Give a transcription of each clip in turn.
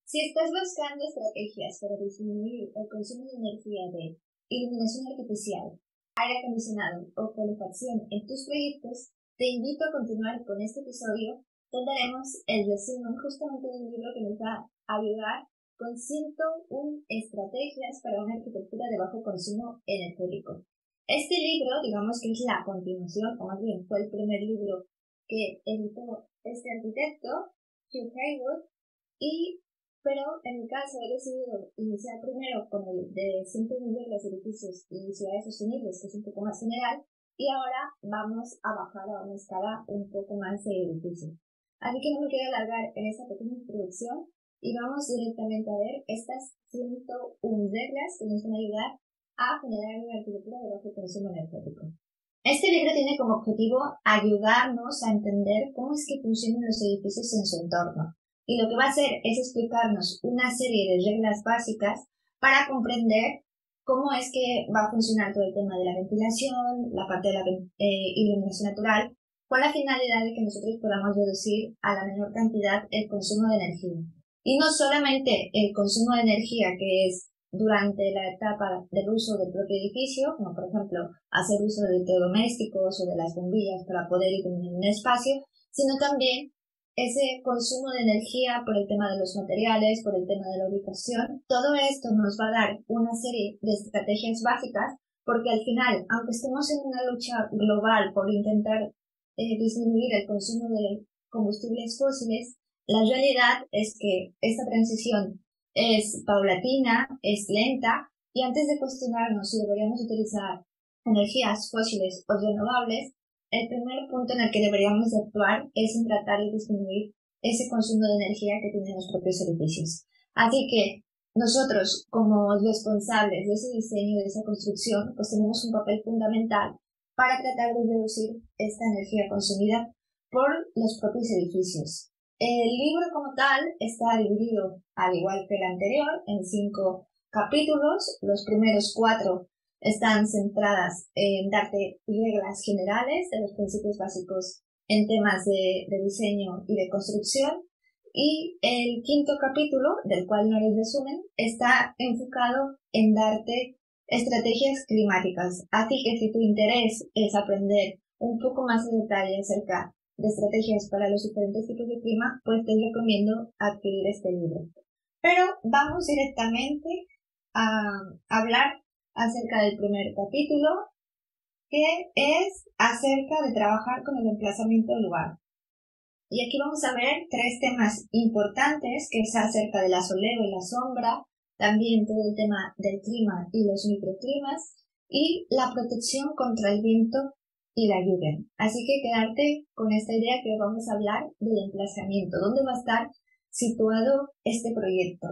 Si estás buscando estrategias para disminuir el consumo de energía de iluminación artificial, aire acondicionado o calefacción en tus proyectos, te invito a continuar con este episodio donde haremos el resumen justamente de un libro que nos va a ayudar con 101 estrategias para una arquitectura de bajo consumo energético. Este libro, digamos que es la continuación, o más bien fue el primer libro que editó este arquitecto, Hugh Haywood, pero en mi caso he decidido iniciar primero con el de 101 reglas de edificios y ciudades sostenibles, que es un poco más general, y ahora vamos a bajar a una escala un poco más de edificios. Así que no me quiero alargar en esta pequeña introducción y vamos directamente a ver estas 101 reglas que nos van a ayudar a generar una arquitectura de bajo consumo energético. Este libro tiene como objetivo ayudarnos a entender cómo es que funcionan los edificios en su entorno. Y lo que va a hacer es explicarnos una serie de reglas básicas para comprender cómo es que va a funcionar todo el tema de la ventilación, la parte de la iluminación natural, con la finalidad de que nosotros podamos reducir a la menor cantidad el consumo de energía. Y no solamente el consumo de energía que es durante la etapa del uso del propio edificio, como por ejemplo hacer uso de electrodomésticos o de las bombillas para poder iluminar un espacio, sino también ese consumo de energía por el tema de los materiales, por el tema de la ubicación. Todo esto nos va a dar una serie de estrategias básicas porque al final, aunque estemos en una lucha global por intentar disminuir el consumo de combustibles fósiles, la realidad es que esta transición es paulatina, es lenta, y antes de cuestionarnos si deberíamos utilizar energías fósiles o renovables, el primer punto en el que deberíamos actuar es en tratar de disminuir ese consumo de energía que tienen los propios edificios. Así que nosotros, como responsables de ese diseño, de esa construcción, pues tenemos un papel fundamental para tratar de reducir esta energía consumida por los propios edificios. El libro como tal está dividido, al igual que el anterior, en 5 capítulos. Los primeros 4 están centradas en darte reglas generales de los principios básicos en temas de diseño y de construcción. Y el 5.º capítulo, del cual no haré resumen, está enfocado en darte estrategias climáticas. Así que si tu interés es aprender un poco más de detalle acerca de estrategias para los diferentes tipos de clima, pues te recomiendo adquirir este libro. Pero vamos directamente a hablar acerca del primer capítulo, que es acerca de trabajar con el emplazamiento del lugar. Y aquí vamos a ver 3 temas importantes, que es acerca del asoleo y la sombra, también todo el tema del clima y los microclimas, y la protección contra el viento y la lluvia. Así que quedarte con esta idea que vamos a hablar del emplazamiento, dónde va a estar situado este proyecto.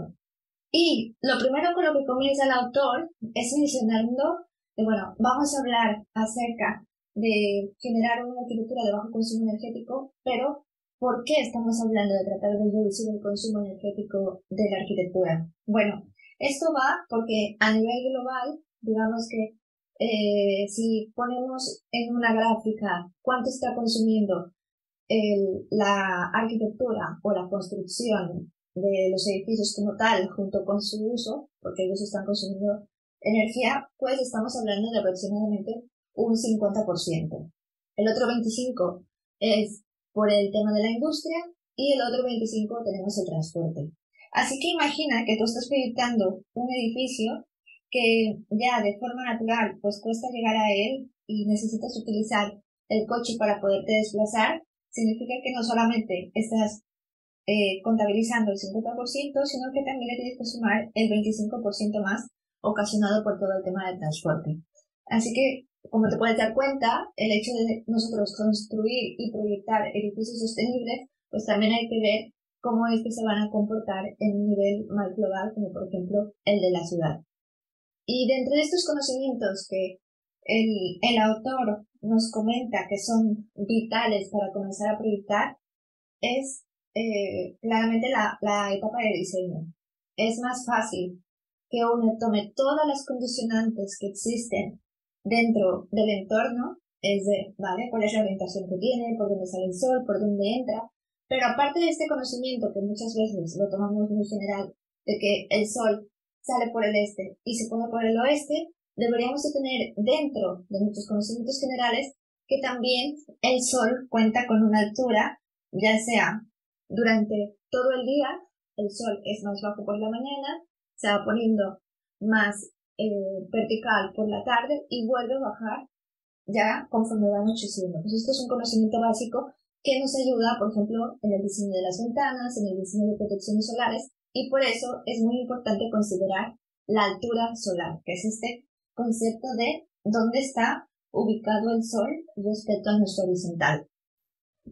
Y lo primero con lo que comienza el autor es mencionando que, vamos a hablar acerca de generar una arquitectura de bajo consumo energético, pero ¿por qué estamos hablando de tratar de reducir el consumo energético de la arquitectura? Bueno, esto va porque a nivel global, digamos que si ponemos en una gráfica cuánto está consumiendo la arquitectura o la construcción de los edificios como tal, junto con su uso, porque ellos están consumiendo energía, pues estamos hablando de aproximadamente un 50%. El otro 25% es por el tema de la industria y el otro 25% tenemos el transporte. Así que imagina que tú estás proyectando un edificio que ya de forma natural pues cuesta llegar a él y necesitas utilizar el coche para poderte desplazar. Significa que no solamente estás contabilizando el 50%, sino que también le tienes que sumar el 25% más ocasionado por todo el tema del transporte. Así que, como te puedes dar cuenta, el hecho de nosotros construir y proyectar edificios sostenibles, pues también hay que ver cómo es que se van a comportar en un nivel más global, como por ejemplo el de la ciudad. Y dentro de estos conocimientos que el autor nos comenta que son vitales para comenzar a proyectar, es claramente la etapa de diseño. Es más fácil que uno tome todas las condicionantes que existen dentro del entorno, es de, ¿vale? ¿Cuál es la orientación que tiene? ¿Por dónde sale el sol? ¿Por dónde entra? Pero aparte de este conocimiento, que muchas veces lo tomamos muy general, de que el sol sale por el este y se pone por el oeste, deberíamos de tener dentro de nuestros conocimientos generales que también el sol cuenta con una altura, ya sea durante todo el día, el sol es más bajo por la mañana, se va poniendo más vertical por la tarde y vuelve a bajar ya conforme va anocheciendo. Pues esto es un conocimiento básico que nos ayuda, por ejemplo, en el diseño de las ventanas, en el diseño de protecciones solares, y por eso es muy importante considerar la altura solar, que es este concepto de dónde está ubicado el sol respecto a nuestro horizontal.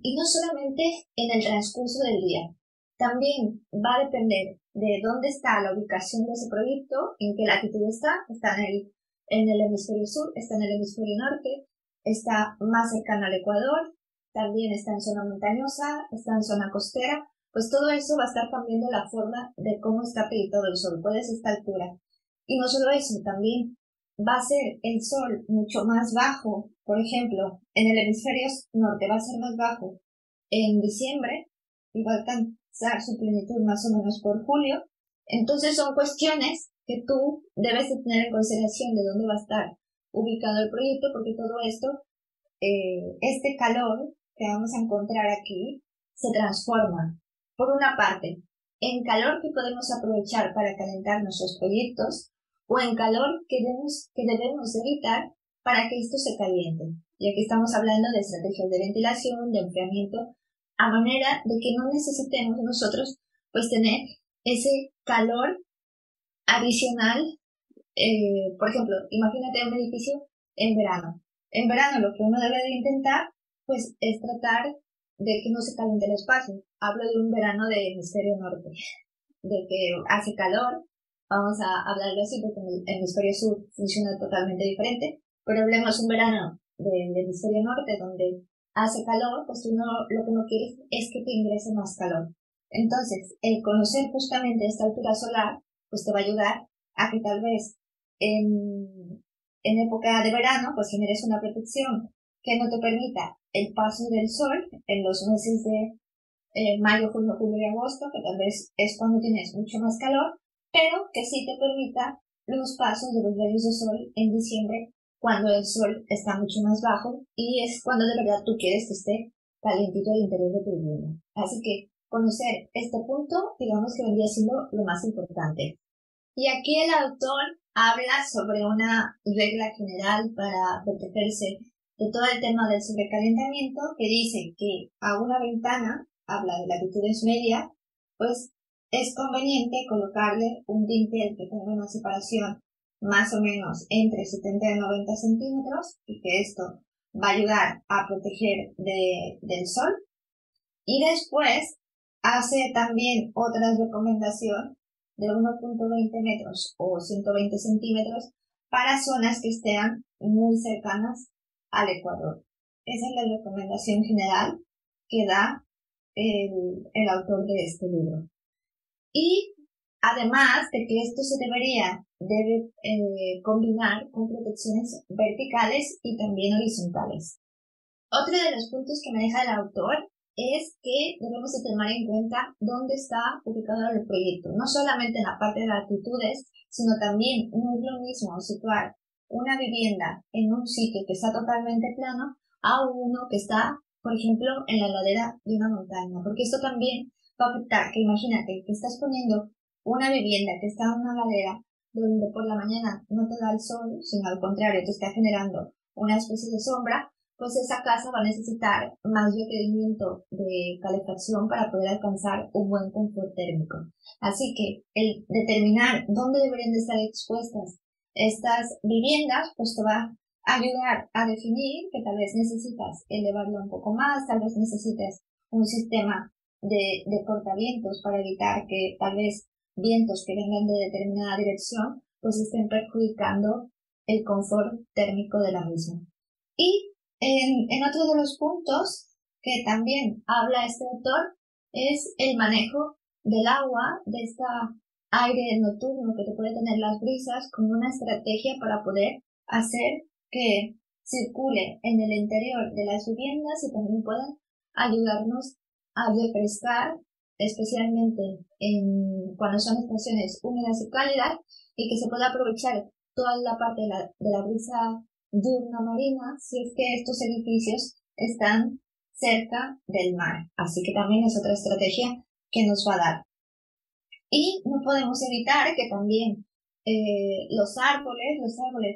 Y no solamente en el transcurso del día, también va a depender de dónde está la ubicación de ese proyecto, en qué latitud está en el hemisferio sur, está en el hemisferio norte, está más cercano al Ecuador, también está en zona montañosa, está en zona costera, pues todo eso va a estar cambiando la forma de cómo está proyectado el sol, cuál es esta altura. Y no solo eso, también va a ser el sol mucho más bajo, por ejemplo, en el hemisferio norte va a ser más bajo en diciembre y va a alcanzar su plenitud más o menos por julio. Entonces son cuestiones que tú debes de tener en consideración de dónde va a estar ubicado el proyecto, porque todo esto, este calor que vamos a encontrar aquí, se transforma, por una parte, en calor que podemos aprovechar para calentar nuestros proyectos, o en calor que debemos evitar para que esto se caliente. Y aquí estamos hablando de estrategias de ventilación, de enfriamiento, a manera de que no necesitemos nosotros pues tener ese calor adicional. Por ejemplo, imagínate un edificio en verano. En verano lo que uno debe de intentar pues es tratar de que no se caliente el espacio. Hablo de un verano de hemisferio norte, de que hace calor. Vamos a hablarlo así porque en el hemisferio sur funciona totalmente diferente, pero hablemos un verano del hemisferio norte donde hace calor, pues tú lo que no quieres es que te ingrese más calor. Entonces, el conocer justamente esta altura solar, pues te va a ayudar a que tal vez en época de verano, pues generes una protección que no te permita el paso del sol en los meses de mayo, junio, julio y agosto, que tal vez es cuando tienes mucho más calor, pero que sí te permita los pasos de los rayos de sol en diciembre, cuando el sol está mucho más bajo y es cuando de verdad tú quieres que esté calientito al interior de tu vivienda. Así que conocer este punto, digamos que vendría siendo lo más importante. Y aquí el autor habla sobre una regla general para protegerse de todo el tema del sobrecalentamiento, que dice que a una ventana, habla de latitudes medias, pues es conveniente colocarle un dintel que tenga una separación más o menos entre 70 y 90 centímetros, y que esto va a ayudar a proteger del sol. Y después hace también otra recomendación de 1.20 metros o 120 centímetros para zonas que estén muy cercanas al Ecuador. Esa es la recomendación general que da el autor de este libro. Y además de que esto se debe combinar con protecciones verticales y también horizontales. Otro de los puntos que me deja el autor es que debemos de tomar en cuenta dónde está ubicado el proyecto, no solamente en la parte de altitudes, sino también no es lo mismo situar una vivienda en un sitio que está totalmente plano a uno que está, por ejemplo, en la ladera de una montaña, porque esto también va a afectar, que imagínate que estás poniendo una vivienda que está en una ladera donde por la mañana no te da el sol, sino al contrario te está generando una especie de sombra, pues esa casa va a necesitar más requerimiento de calefacción para poder alcanzar un buen confort térmico. Así que el determinar dónde deberían de estar expuestas estas viviendas, pues te va a ayudar a definir que tal vez necesitas elevarlo un poco más, tal vez necesites un sistema de cortavientos para evitar que tal vez vientos que vengan de determinada dirección pues estén perjudicando el confort térmico de la misma. Y en otro de los puntos que también habla este autor es el manejo del agua, de este aire nocturno que te puede tener las brisas, como una estrategia para poder hacer que circule en el interior de las viviendas y también puedan ayudarnos a refrescar, especialmente cuando son estaciones húmedas y cálidas, y que se pueda aprovechar toda la parte de la brisa diurna marina si es que estos edificios están cerca del mar. Así que también es otra estrategia que nos va a dar. Y no podemos evitar que también los árboles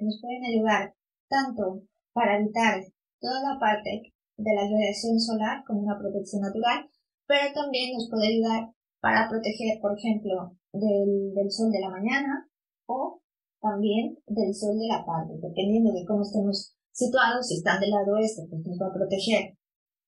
nos pueden ayudar tanto para evitar toda la parte de la radiación solar como una protección natural, pero también nos puede ayudar para proteger, por ejemplo, del sol de la mañana o también del sol de la tarde, dependiendo de cómo estemos situados. Si están del lado oeste, pues nos va a proteger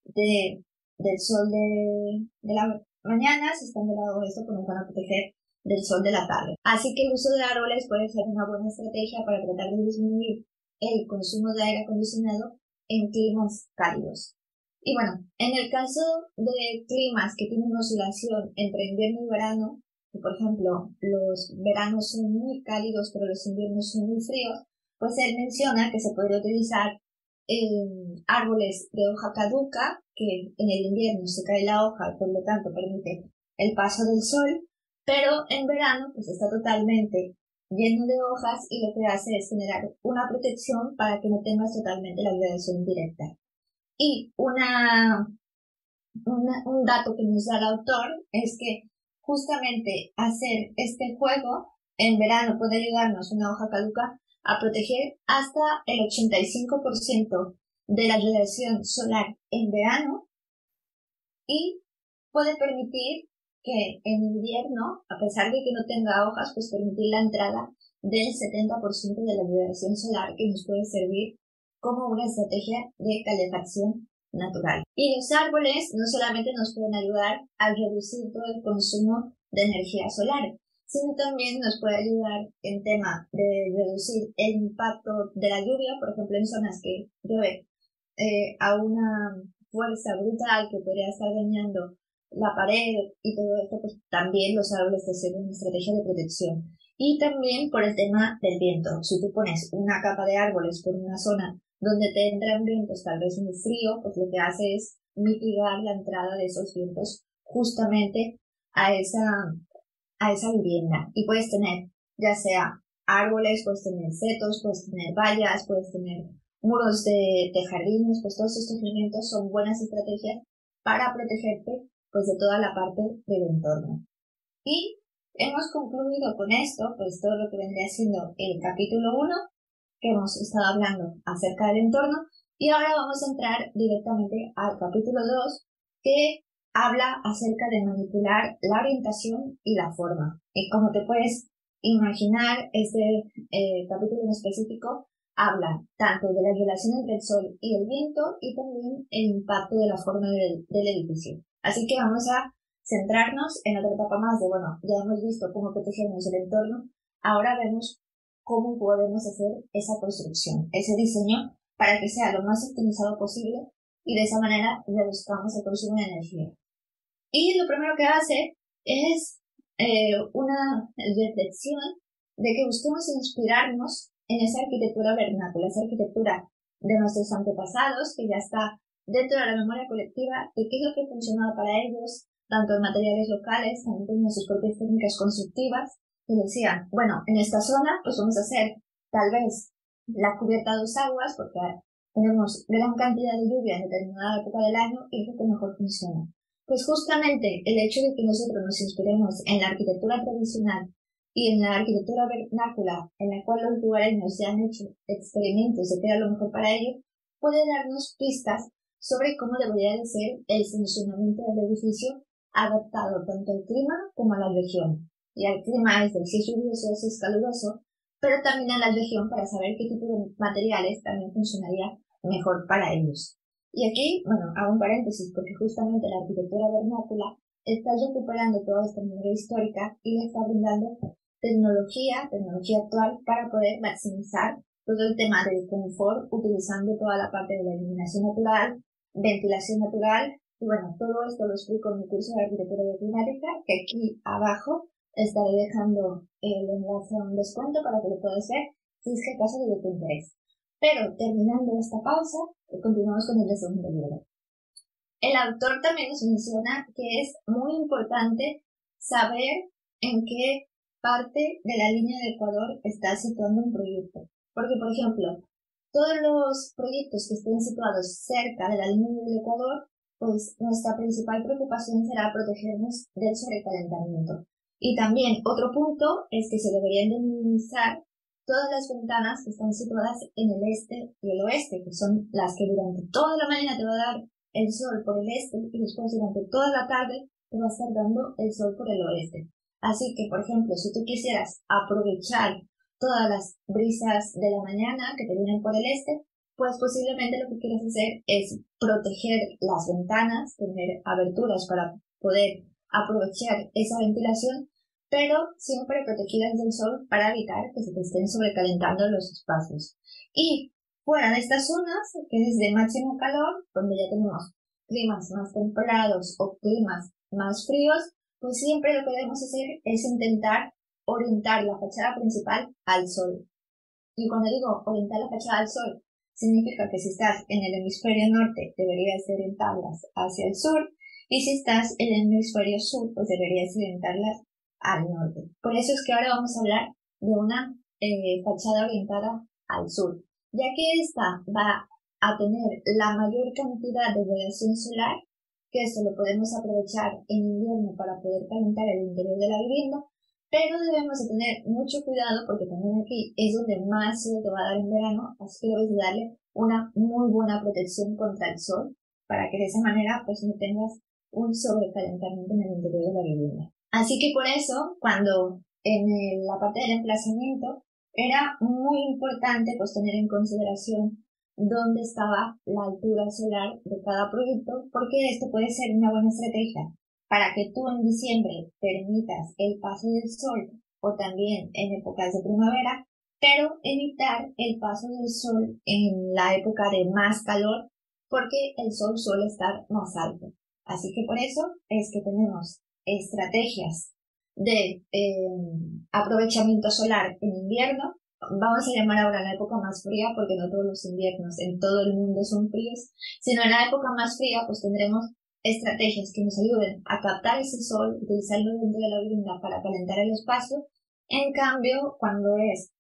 del sol de la mañana. Si están del lado oeste, pues nos van a proteger del sol de la tarde. Así que el uso de árboles puede ser una buena estrategia para tratar de disminuir el consumo de aire acondicionado en climas cálidos. Y bueno, en el caso de climas que tienen oscilación entre invierno y verano, que por ejemplo los veranos son muy cálidos pero los inviernos son muy fríos, pues él menciona que se podría utilizar árboles de hoja caduca, que en el invierno se cae la hoja y por lo tanto permite el paso del sol, pero en verano pues está totalmente lleno de hojas y lo que hace es generar una protección para que no tengas totalmente la radiación directa. Y un dato que nos da el autor es que justamente hacer este juego en verano puede ayudarnos una hoja caduca a proteger hasta el 85% de la radiación solar en verano, y puede permitir que en invierno, a pesar de que no tenga hojas, pues permitir la entrada del 70% de la radiación solar, que nos puede servir como una estrategia de calefacción natural. Y los árboles no solamente nos pueden ayudar a reducir todo el consumo de energía solar, sino también nos puede ayudar en tema de reducir el impacto de la lluvia, por ejemplo en zonas que llueve a una fuerza brutal que podría estar dañando la pared y todo esto, pues también los árboles te sirven una estrategia de protección. Y también por el tema del viento. Si tú pones una capa de árboles por una zona donde te entran vientos tal vez muy frío, pues lo que hace es mitigar la entrada de esos vientos justamente a esa vivienda. Y puedes tener ya sea árboles, puedes tener setos, puedes tener vallas, puedes tener muros de jardines, pues todos estos elementos son buenas estrategias para protegerte pues de toda la parte del entorno. Y hemos concluido con esto, pues todo lo que vendría siendo el capítulo 1, que hemos estado hablando acerca del entorno, y ahora vamos a entrar directamente al capítulo 2, que habla acerca de manipular la orientación y la forma. Y como te puedes imaginar, este capítulo en específico habla tanto de la relación entre el sol y el viento y también el impacto de la forma del edificio. Así que vamos a centrarnos en otra etapa más de, bueno, ya hemos visto cómo protegemos el entorno, ahora vemos cómo podemos hacer esa construcción, ese diseño, para que sea lo más optimizado posible y de esa manera reduzcamos el consumo de energía. Y lo primero que hace es una reflexión de que busquemos inspirarnos en esa arquitectura vernácula, esa arquitectura de nuestros antepasados, que ya está dentro de la memoria colectiva, de qué es lo que funcionaba para ellos, tanto en materiales locales, también en sus propias técnicas constructivas, que decían, bueno, en esta zona pues vamos a hacer tal vez la cubierta a dos aguas, porque tenemos gran cantidad de lluvia en determinada época del año y es lo que mejor funciona. Pues justamente el hecho de que nosotros nos inspiremos en la arquitectura tradicional y en la arquitectura vernácula, en la cual los lugareños ya han hecho experimentos de qué era lo mejor para ellos, puede darnos pistas sobre cómo debería de ser el funcionamiento del edificio adaptado tanto al clima como a la región. Y al clima es del si es lluvioso o si es caluroso, pero también a la región para saber qué tipo de materiales también funcionaría mejor para ellos. Y aquí, bueno, hago un paréntesis porque justamente la arquitectura vernácula está recuperando toda esta memoria histórica y le está brindando tecnología actual para poder maximizar todo el tema del confort utilizando toda la parte de la iluminación natural, ventilación natural, y bueno, todo esto lo explico en mi curso de arquitectura bioclimática, que aquí abajo estaré dejando el enlace a un descuento para que lo puedas ver si es que acaso de tu interés. Pero terminando esta pausa, continuamos con el resumen del libro. El autor también nos menciona que es muy importante saber en qué parte de la línea de Ecuador está situando un proyecto. Porque, por ejemplo, todos los proyectos que estén situados cerca de la línea del Ecuador, pues nuestra principal preocupación será protegernos del sobrecalentamiento. Y también otro punto es que se deberían de minimizar todas las ventanas que están situadas en el este y el oeste, que son las que durante toda la mañana te va a dar el sol por el este y después durante toda la tarde te va a estar dando el sol por el oeste. Así que, por ejemplo, si tú quisieras aprovechar todas las brisas de la mañana que te vienen por el este, pues posiblemente lo que quieras hacer es proteger las ventanas, tener aberturas para poder aprovechar esa ventilación, pero siempre protegidas del sol para evitar que se te estén sobrecalentando los espacios. Y fuera de estas zonas, que es de máximo calor, donde ya tenemos climas más templados o climas más fríos, pues siempre lo que debemos hacer es intentar orientar la fachada principal al sol. Y cuando digo orientar la fachada al sol, significa que si estás en el hemisferio norte, deberías orientarlas hacia el sur, y si estás en el hemisferio sur, pues deberías orientarlas al norte. Por eso es que ahora vamos a hablar de una fachada orientada al sur, ya que esta va a tener la mayor cantidad de radiación solar, que esto lo podemos aprovechar en invierno para poder calentar el interior de la vivienda, pero debemos de tener mucho cuidado porque también aquí es donde más sol te va a dar en verano, así que debes de darle una muy buena protección contra el sol para que de esa manera pues no tengas un sobrecalentamiento en el interior de la vivienda. Así que por eso, cuando en la parte del emplazamiento era muy importante pues tener en consideración dónde estaba la altura solar de cada proyecto, porque esto puede ser una buena estrategia para que tú en diciembre permitas el paso del sol o también en épocas de primavera, pero evitar el paso del sol en la época de más calor porque el sol suele estar más alto. Así que por eso es que tenemos estrategias de aprovechamiento solar en invierno. Vamos a llamar ahora la época más fría porque no todos los inviernos en todo el mundo son fríos, sino en la época más fría pues tendremos estrategias que nos ayuden a captar ese sol, utilizarlo dentro de la vivienda para calentar el espacio. En cambio, cuando es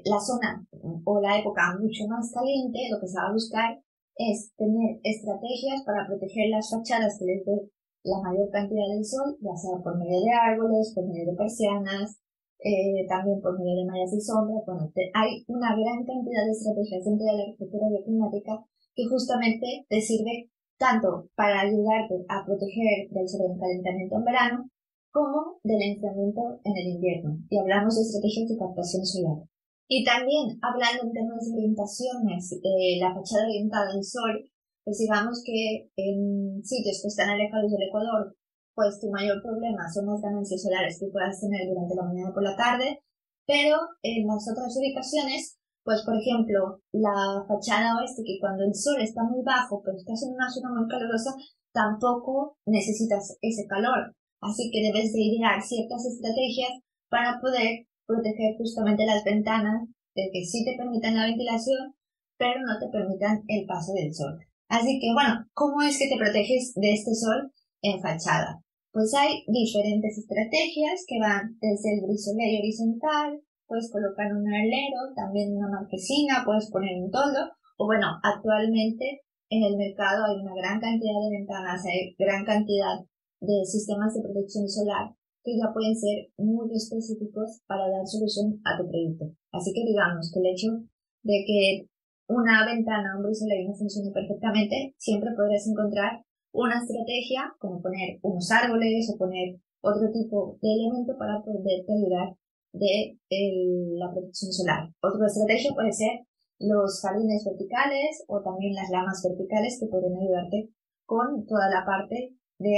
la zona o la época mucho más caliente, lo que se va a buscar es tener estrategias para proteger las fachadas que les dé la mayor cantidad del sol, ya sea por medio de árboles, por medio de persianas, también por medio de mallas de sombra. Bueno, hay una gran cantidad de estrategias dentro de la arquitectura bioclimática que justamente te sirve tanto para ayudarte a proteger del sobrecalentamiento en verano como del enfriamiento en el invierno. Y hablamos de estrategias de captación solar. Y también hablando en temas de orientaciones, la fachada orientada al sol, pues digamos que en sitios que están alejados del Ecuador, pues tu mayor problema son las ganancias solares que puedas tener durante la mañana o por la tarde, pero en las otras ubicaciones, pues por ejemplo, la fachada oeste, que cuando el sol está muy bajo, pero estás en una zona muy calurosa, tampoco necesitas ese calor. Así que debes de idear ciertas estrategias para poder proteger justamente las ventanas de que sí te permitan la ventilación, pero no te permitan el paso del sol. Así que bueno, ¿cómo es que te proteges de este sol en fachada? Pues hay diferentes estrategias que van desde el brisoleo horizontal, puedes colocar un alero, también una marquesina, puedes poner un toldo, o bueno, actualmente en el mercado hay una gran cantidad de ventanas, hay gran cantidad de sistemas de protección solar que ya pueden ser muy específicos para dar solución a tu proyecto. Así que digamos que el hecho de que una ventana, un brisoleo no funcione perfectamente, siempre podrás encontrar una estrategia como poner unos árboles o poner otro tipo de elemento para poderte ayudar de la protección solar. Otra estrategia puede ser los jardines verticales o también las lamas verticales que pueden ayudarte con toda la parte de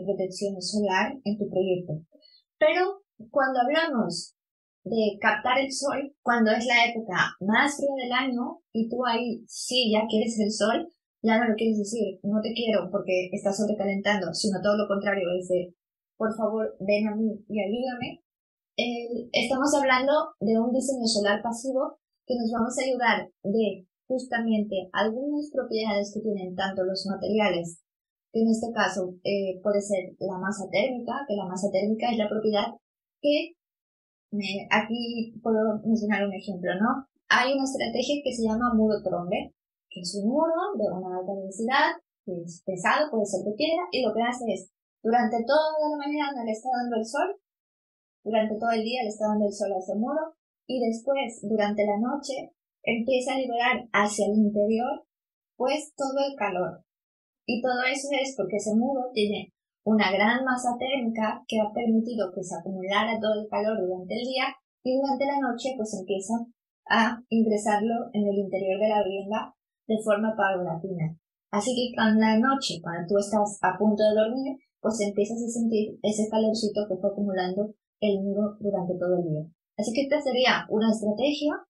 protección solar en tu proyecto. Pero cuando hablamos de captar el sol, cuando es la época más fría del año y tú ahí sí ya quieres el sol, ya no lo quieres decir, no te quiero porque estás sobrecalentando, sino todo lo contrario, es de, por favor, ven a mí y ayúdame. Estamos hablando de un diseño solar pasivo que nos vamos a ayudar de justamente algunas propiedades que tienen tanto los materiales, que en este caso puede ser la masa térmica, que la masa térmica es la propiedad que, aquí puedo mencionar un ejemplo, ¿no? Hay una estrategia que se llama muro trombe, que es un muro de una alta densidad, que es pesado, puede ser de piedra, y lo que hace es, durante toda la mañana le está dando el sol, durante todo el día le está dando el sol a ese muro, y después, durante la noche, empieza a liberar hacia el interior, pues, todo el calor. Y todo eso es porque ese muro tiene una gran masa térmica que ha permitido que se acumulara todo el calor durante el día, y durante la noche pues empieza a ingresarlo en el interior de la vivienda de forma paulatina. Así que en la noche, cuando tú estás a punto de dormir, pues empiezas a sentir ese calorcito que fue acumulando el muro durante todo el día. Así que esta sería una estrategia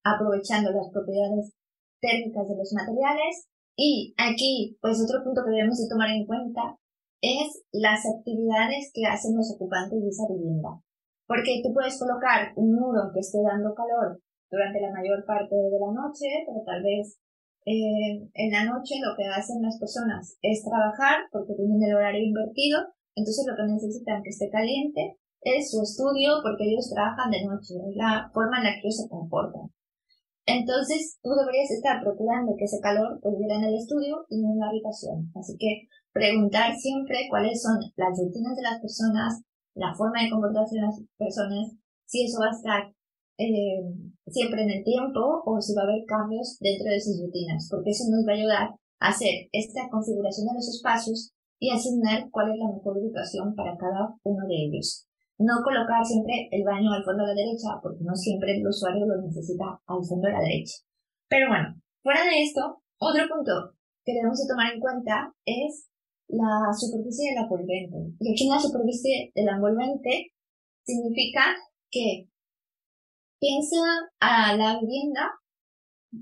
aprovechando las propiedades térmicas de los materiales. Y aquí, pues otro punto que debemos de tomar en cuenta es las actividades que hacen los ocupantes de esa vivienda. Porque tú puedes colocar un muro que esté dando calor durante la mayor parte de la noche, pero tal vez en la noche lo que hacen las personas es trabajar porque tienen el horario invertido, entonces lo que necesitan que esté caliente es su estudio porque ellos trabajan de noche, es la forma en la que ellos se comportan. Entonces, tú deberías estar procurando que ese calor pudiera en el estudio y no en la habitación. Así que preguntar siempre cuáles son las rutinas de las personas, la forma de comportarse de las personas, si eso va a estar siempre en el tiempo o si va a haber cambios dentro de sus rutinas, porque eso nos va a ayudar a hacer esta configuración de los espacios y asignar cuál es la mejor ubicación para cada uno de ellos. No colocar siempre el baño al fondo de la derecha, porque no siempre el usuario lo necesita al fondo de la derecha. Pero bueno, fuera de esto, otro punto que debemos de tomar en cuenta es la superficie de la envolvente. Y aquí la superficie de la envolvente significa que piensa a la vivienda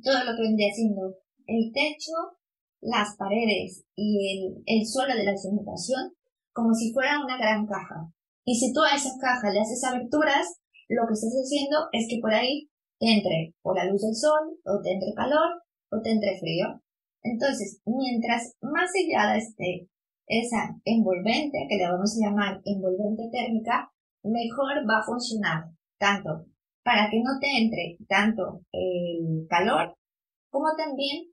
todo lo que vendría siendo el techo, las paredes y el suelo de la cimentación como si fuera una gran caja. Y si tú a esa caja le haces aberturas, lo que estás haciendo es que por ahí te entre o la luz del sol, o te entre calor, o te entre frío. Entonces, mientras más sellada esté esa envolvente, que le vamos a llamar envolvente térmica, mejor va a funcionar, tanto para que no te entre tanto el calor, como también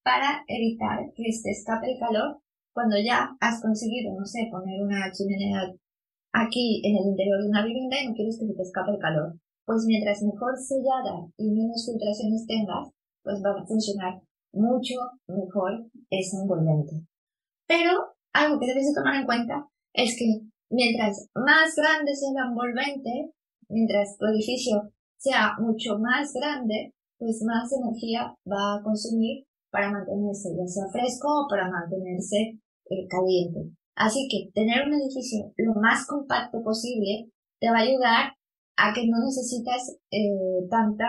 para evitar que se escape el calor cuando ya has conseguido, no sé, poner una chimenea aquí en el interior de una vivienda y no quieres que se te escape el calor. Pues mientras mejor sellada y menos filtraciones tengas, pues va a funcionar mucho mejor ese envolvente. Pero algo que debes de tomar en cuenta es que mientras más grande sea el envolvente, mientras tu edificio sea mucho más grande, pues más energía va a consumir para mantenerse ya sea fresco o para mantenerse caliente. Así que tener un edificio lo más compacto posible te va a ayudar a que no necesitas tanta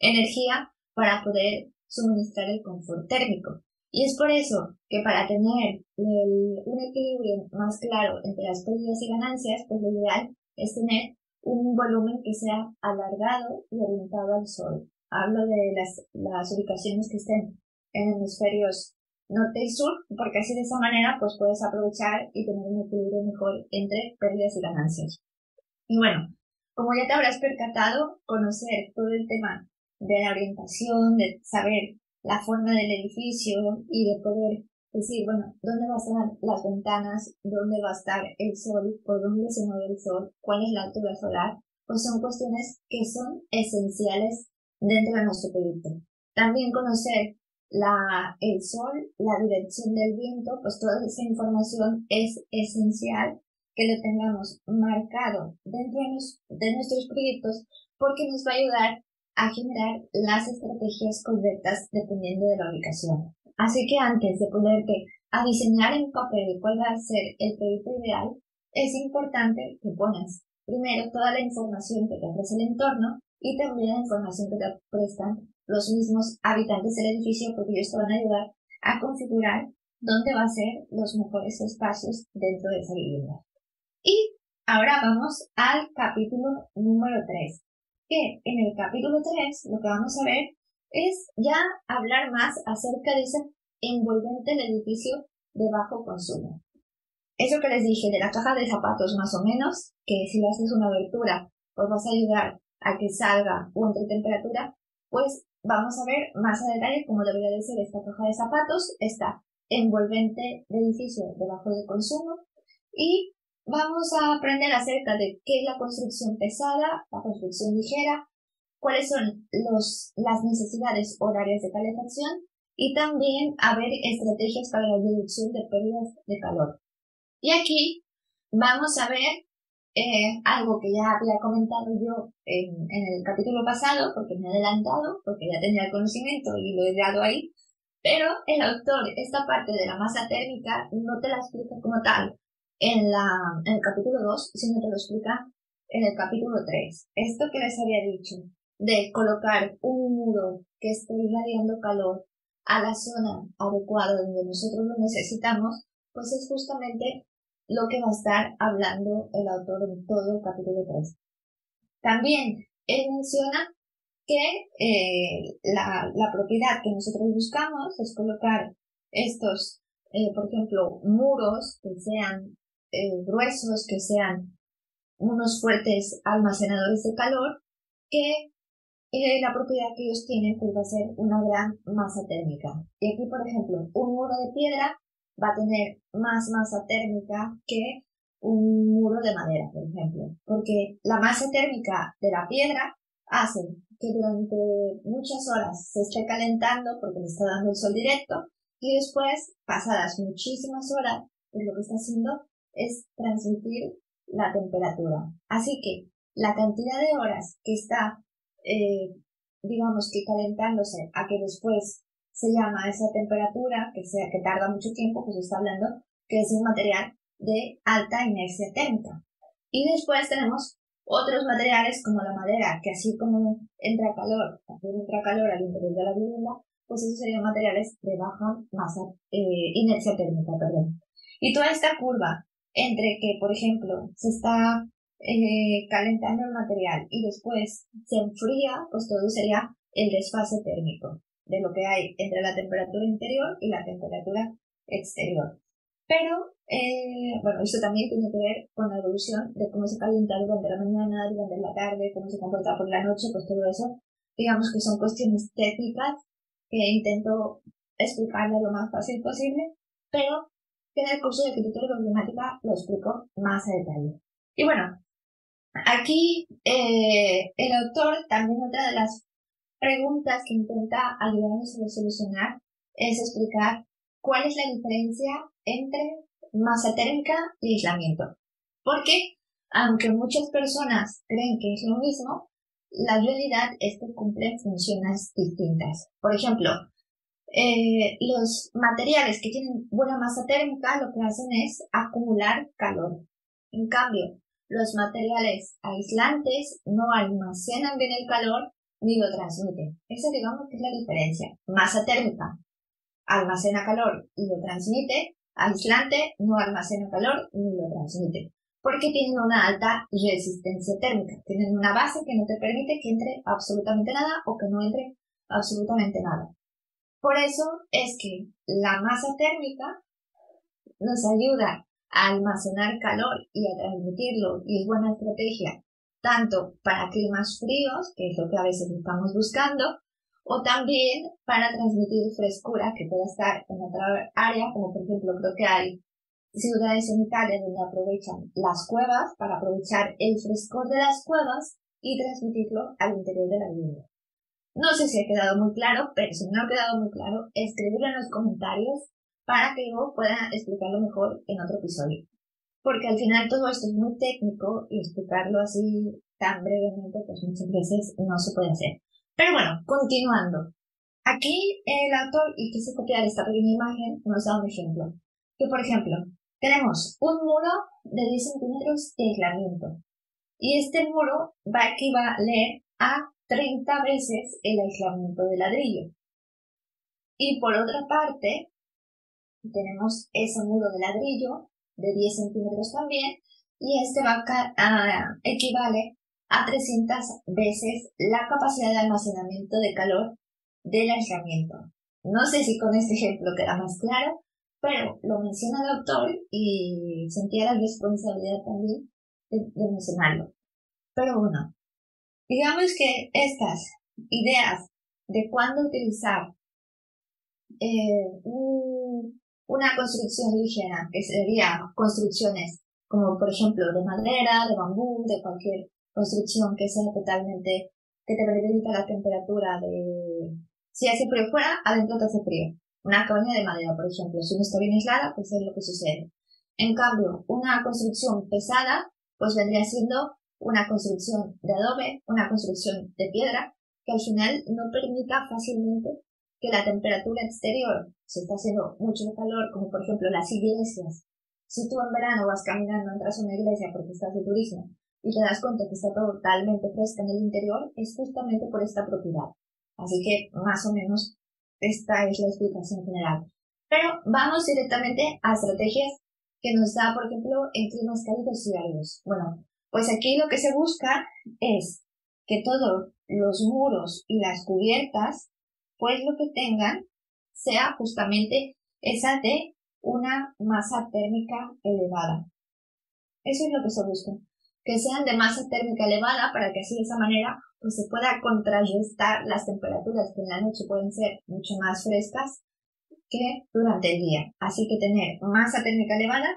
energía para poder suministrar el confort térmico. Y es por eso que para tener un equilibrio más claro entre las pérdidas y ganancias, pues lo ideal es tener un volumen que sea alargado y orientado al sol. Hablo de las ubicaciones que estén en hemisferios norte y sur, porque así de esa manera pues puedes aprovechar y tener un equilibrio mejor entre pérdidas y ganancias. Y bueno, como ya te habrás percatado, conocer todo el tema de la orientación, de saber la forma del edificio y de poder decir, bueno, dónde van a estar las ventanas, dónde va a estar el sol, por dónde se mueve el sol, cuál es la altura solar, pues son cuestiones que son esenciales dentro de nuestro proyecto. También conocer el sol, la dirección del viento, pues toda esa información es esencial que lo tengamos marcado dentro de nuestros proyectos, porque nos va a ayudar a generar las estrategias correctas dependiendo de la ubicación. Así que antes de ponerte a diseñar en papel cuál va a ser el proyecto ideal, es importante que pongas primero toda la información que te ofrece el entorno y también la información que te prestan los mismos habitantes del edificio, porque ellos te van a ayudar a configurar dónde van a ser los mejores espacios dentro de esa vivienda. Y ahora vamos al capítulo número 3, que en el capítulo 3 lo que vamos a ver es ya hablar más acerca de ese envolvente del edificio de bajo consumo. Eso que les dije de la caja de zapatos más o menos, que si le haces una abertura, pues vas a ayudar a que salga o entre temperatura, pues vamos a ver más a detalle cómo debería de ser esta caja de zapatos, esta envolvente de edificio de bajo de consumo, y vamos a aprender acerca de qué es la construcción pesada, la construcción ligera, cuáles son las necesidades horarias de calefacción y también a ver estrategias para la reducción de pérdidas de calor. Y aquí vamos a ver algo que ya había comentado yo en el capítulo pasado, porque me he adelantado, porque ya tenía el conocimiento y lo he dado ahí, pero el autor, esta parte de la masa térmica, no te la explica como tal en el capítulo 2, sino te lo explica en el capítulo 3. Esto que les había dicho, de colocar un muro que esté irradiando calor a la zona adecuada donde nosotros lo necesitamos, pues es justamente lo que va a estar hablando el autor en todo el capítulo 3. También él menciona que la propiedad que nosotros buscamos es colocar estos, por ejemplo, muros que sean gruesos, que sean unos fuertes almacenadores de calor, que la propiedad que ellos tienen pues va a ser una gran masa térmica. Y aquí, por ejemplo, un muro de piedra va a tener más masa térmica que un muro de madera, por ejemplo, porque la masa térmica de la piedra hace que durante muchas horas se esté calentando porque le está dando el sol directo y después, pasadas muchísimas horas, pues lo que está haciendo es transmitir la temperatura. Así que la cantidad de horas que está digamos que calentándose a que después se llama esa temperatura que tarda mucho tiempo, pues está hablando que es un material de alta inercia térmica. Y después tenemos otros materiales como la madera, que así como entra calor, también entra calor al interior de la vivienda, pues esos serían materiales de baja inercia térmica, perdón. Y toda esta curva entre que, por ejemplo, se está calentando el material y después se enfría, pues todo sería el desfase térmico de lo que hay entre la temperatura interior y la temperatura exterior. Pero, bueno, esto también tiene que ver con la evolución de cómo se calienta durante la mañana, durante la tarde, cómo se comporta por la noche, pues todo eso, digamos que son cuestiones técnicas que intento explicarle lo más fácil posible, pero que en el curso de arquitectura y problemática lo explico más a detalle. Y bueno, aquí el autor también otra de las preguntas que intenta ayudarnos a solucionar es explicar cuál es la diferencia entre masa térmica y aislamiento. Porque, aunque muchas personas creen que es lo mismo, la realidad es que cumplen funciones distintas. Por ejemplo, los materiales que tienen buena masa térmica lo que hacen es acumular calor. En cambio, los materiales aislantes no almacenan bien el calor ni lo transmiten. Esa digamos que es la diferencia. Masa térmica almacena calor y lo transmite, aislante no almacena calor ni lo transmite, porque tienen una alta resistencia térmica, tienen una base que no te permite que entre absolutamente nada o que no entre absolutamente nada. Por eso es que la masa térmica nos ayuda a almacenar calor y a transmitirlo, y es buena estrategia tanto para climas fríos, que es lo que a veces estamos buscando, o también para transmitir frescura que pueda estar en otra área, como por ejemplo creo que hay ciudades en Italia donde aprovechan las cuevas para aprovechar el frescor de las cuevas y transmitirlo al interior de la vivienda. No sé si ha quedado muy claro, pero si no ha quedado muy claro, escribirlo en los comentarios para que yo pueda explicarlo mejor en otro episodio. Porque al final todo esto es muy técnico y explicarlo así tan brevemente, pues muchas veces no se puede hacer. Pero bueno, continuando. Aquí el autor, y quise copiar esta pequeña imagen, nos da un ejemplo. Que por ejemplo, tenemos un muro de 10 centímetros de aislamiento. Y este muro va a equivaler a 30 veces el aislamiento de ladrillo. Y por otra parte, tenemos ese muro de ladrillo de 10 centímetros también, y este equivale a 300 veces la capacidad de almacenamiento de calor del aislamiento. No sé si con este ejemplo queda más claro, pero lo menciona el autor y sentía la responsabilidad también de mencionarlo. Pero bueno, digamos que estas ideas de cuándo utilizar una construcción ligera, que sería construcciones como por ejemplo de madera, de bambú, de cualquier construcción que sea totalmente, que te permita la temperatura de, si hace frío fuera, adentro te hace frío. Una cabaña de madera, por ejemplo, si no está bien aislada, pues es lo que sucede. En cambio, una construcción pesada, pues vendría siendo una construcción de adobe, una construcción de piedra, que al final no permita fácilmente que la temperatura exterior, se está haciendo mucho calor, como por ejemplo las iglesias. Si tú en verano vas caminando, entras a una iglesia porque estás de turismo y te das cuenta que está totalmente fresca en el interior, es justamente por esta propiedad. Así que más o menos esta es la explicación general. Pero vamos directamente a estrategias que nos da, por ejemplo, en climas cálidos y áridos. Bueno, pues aquí lo que se busca es que todos los muros y las cubiertas, pues lo que tengan sea justamente esa de una masa térmica elevada. Eso es lo que se busca, que sean de masa térmica elevada para que así de esa manera pues se pueda contrarrestar las temperaturas que en la noche pueden ser mucho más frescas que durante el día. Así que tener masa térmica elevada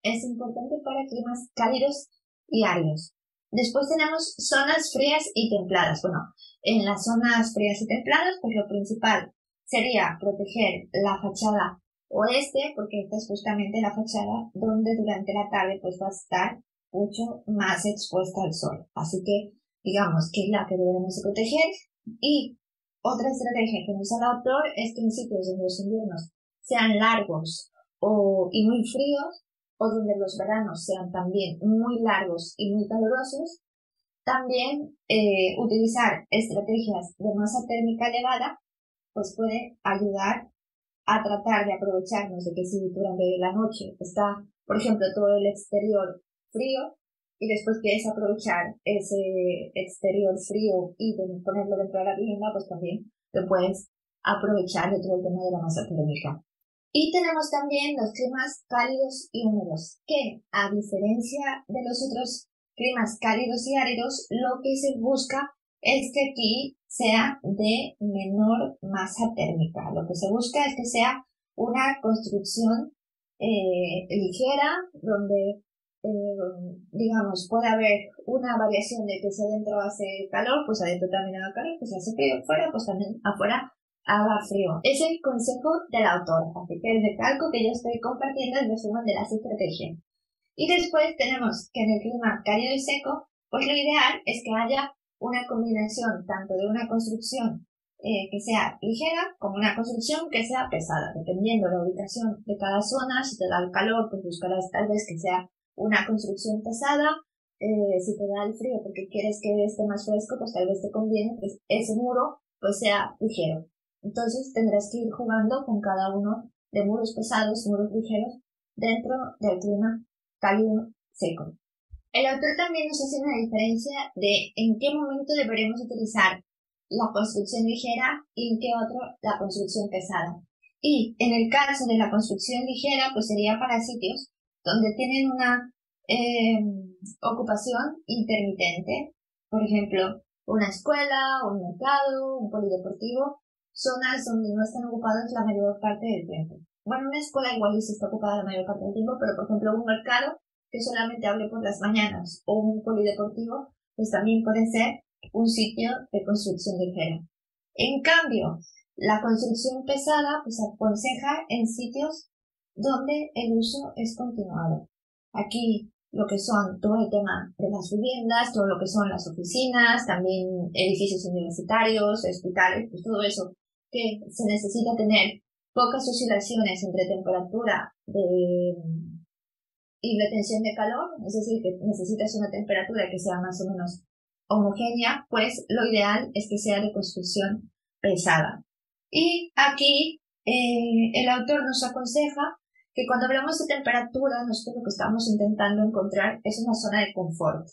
es importante para climas cálidos y áridos. Después tenemos zonas frías y templadas. Bueno, en las zonas frías y templadas, pues lo principal sería proteger la fachada oeste, porque esta es justamente la fachada donde durante la tarde pues va a estar mucho más expuesta al sol. Así que digamos que es la que debemos de proteger. Y otra estrategia que nos da el autor es que en sitios donde los inviernos sean largos y muy fríos, o donde los veranos sean también muy largos y muy calurosos, también utilizar estrategias de masa térmica elevada pues puede ayudar a tratar de aprovecharnos de que si durante la noche está, por ejemplo, todo el exterior frío y después quieres aprovechar ese exterior frío y ponerlo dentro de la vivienda, pues también lo puedes aprovechar de todo el tema de la masa térmica. Y tenemos también los climas cálidos y húmedos, que a diferencia de los otros climas cálidos y áridos, lo que se busca es que aquí sea de menor masa térmica. Lo que se busca es que sea una construcción ligera, donde, digamos, puede haber una variación de que si adentro hace calor, pues adentro también haga calor, pues si hace frío fuera, pues también afuera haga frío. Es el consejo del autor, así que el recalco que yo estoy compartiendo el resumen de las estrategias. Y después tenemos que en el clima cálido y seco, pues lo ideal es que haya una combinación tanto de una construcción que sea ligera como una construcción que sea pesada, dependiendo de la ubicación de cada zona. Si te da el calor, pues buscarás tal vez que sea una construcción pesada. Si te da el frío porque quieres que esté más fresco, pues tal vez te conviene que ese muro pues sea ligero. Entonces tendrás que ir jugando con cada uno de muros pesados, muros ligeros, dentro del clima cálido seco. El autor también nos hace una diferencia de en qué momento deberemos utilizar la construcción ligera y en qué otro la construcción pesada. Y en el caso de la construcción ligera, pues sería para sitios donde tienen una ocupación intermitente, por ejemplo, una escuela, un mercado, un polideportivo, zonas donde no están ocupados la mayor parte del tiempo. Bueno, una escuela igual sí está ocupada la mayor parte del tiempo, pero por ejemplo un mercado que solamente abre por las mañanas o un polideportivo, pues también puede ser un sitio de construcción ligera. En cambio, la construcción pesada pues aconseja en sitios donde el uso es continuado. Aquí lo que son todo el tema de las viviendas, todo lo que son las oficinas, también edificios universitarios, hospitales, pues todo eso que se necesita tener pocas oscilaciones entre temperatura y retención de calor, es decir, que necesitas una temperatura que sea más o menos homogénea, pues lo ideal es que sea de construcción pesada. Y aquí el autor nos aconseja que cuando hablamos de temperatura, nosotros lo que estamos intentando encontrar es una zona de confort.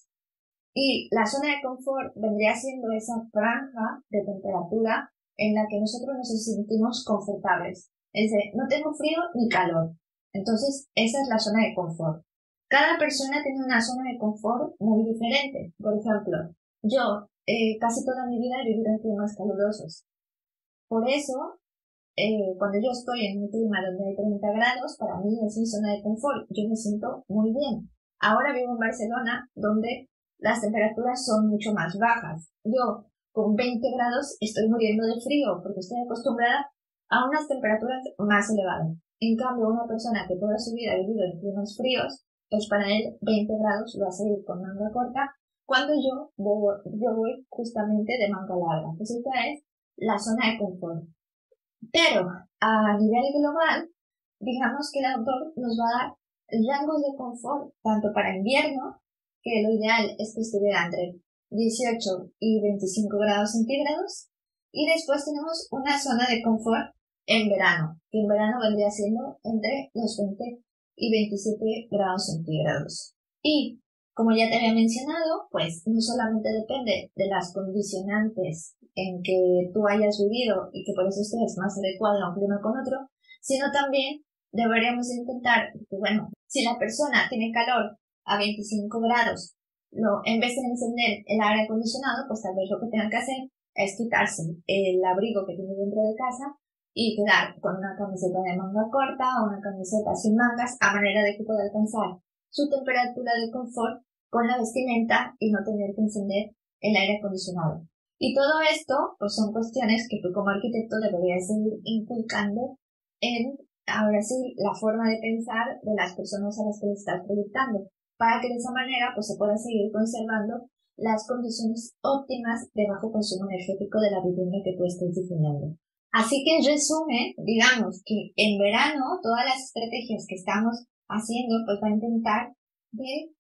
Y la zona de confort vendría siendo esa franja de temperatura en la que nosotros nos sentimos confortables. Es de, no tengo frío ni calor. Entonces, esa es la zona de confort. Cada persona tiene una zona de confort muy diferente. Por ejemplo, yo casi toda mi vida he vivido en climas calurosos. Por eso, cuando yo estoy en un clima donde hay 30 grados, para mí es mi zona de confort. Yo me siento muy bien. Ahora vivo en Barcelona, donde las temperaturas son mucho más bajas. Yo, con 20 grados, estoy muriendo de frío porque estoy acostumbrada a unas temperaturas más elevadas. En cambio, una persona que toda su vida ha vivido en climas fríos, pues para él 20 grados lo hace ir con manga corta, cuando yo voy justamente de manga larga. Pues esta es la zona de confort. Pero a nivel global, digamos que el autor nos va a dar rangos de confort tanto para invierno, que lo ideal es que estuviera entre 18 y 25 grados centígrados, y después tenemos una zona de confort en verano, que en verano vendría siendo entre los 20 y 27 grados centígrados. Y, como ya te había mencionado, pues no solamente depende de las condicionantes en que tú hayas vivido y que por eso estés más adecuado a un clima con otro, sino también deberíamos intentar, que, bueno, si la persona tiene calor a 25 grados, en vez de encender el aire acondicionado, pues tal vez lo que tengan que hacer es quitarse el abrigo que tiene dentro de casa y quedar con una camiseta de manga corta o una camiseta sin mangas, a manera de que pueda alcanzar su temperatura de confort con la vestimenta y no tener que encender el aire acondicionado. Y todo esto, pues son cuestiones que tú como arquitecto deberías seguir inculcando en, ahora sí, la forma de pensar de las personas a las que le estás proyectando, para que de esa manera pues se pueda seguir conservando las condiciones óptimas de bajo consumo energético de la vivienda que tú estés diseñando. Así que en resumen, digamos que en verano todas las estrategias que estamos haciendo pues va a intentar de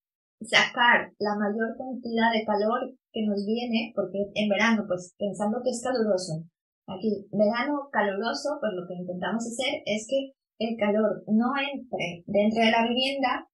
sacar la mayor cantidad de calor que nos viene, porque en verano, pues pensando que es caluroso, aquí verano caluroso, pues lo que intentamos hacer es que el calor no entre dentro de la vivienda,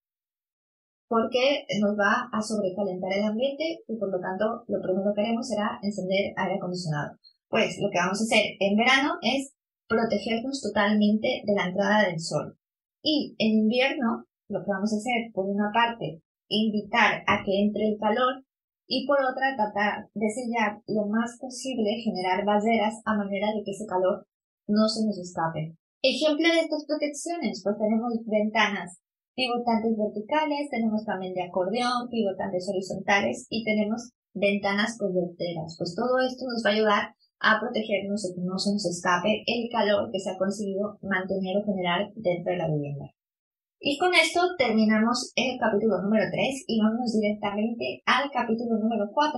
porque nos va a sobrecalentar el ambiente y por lo tanto lo primero que haremos será encender aire acondicionado. Pues lo que vamos a hacer en verano es protegernos totalmente de la entrada del sol. Y en invierno lo que vamos a hacer, por una parte, invitar a que entre el calor y por otra tratar de sellar lo más posible, generar barreras a manera de que ese calor no se nos escape. Ejemplo de estas protecciones, pues tenemos ventanas pivotantes verticales, tenemos también de acordeón, pivotantes horizontales y tenemos ventanas coberteras. Pues todo esto nos va a ayudar a protegernos de que no se nos escape el calor que se ha conseguido mantener o generar dentro de la vivienda. Y con esto terminamos el capítulo número 3 y vamos directamente al capítulo número 4,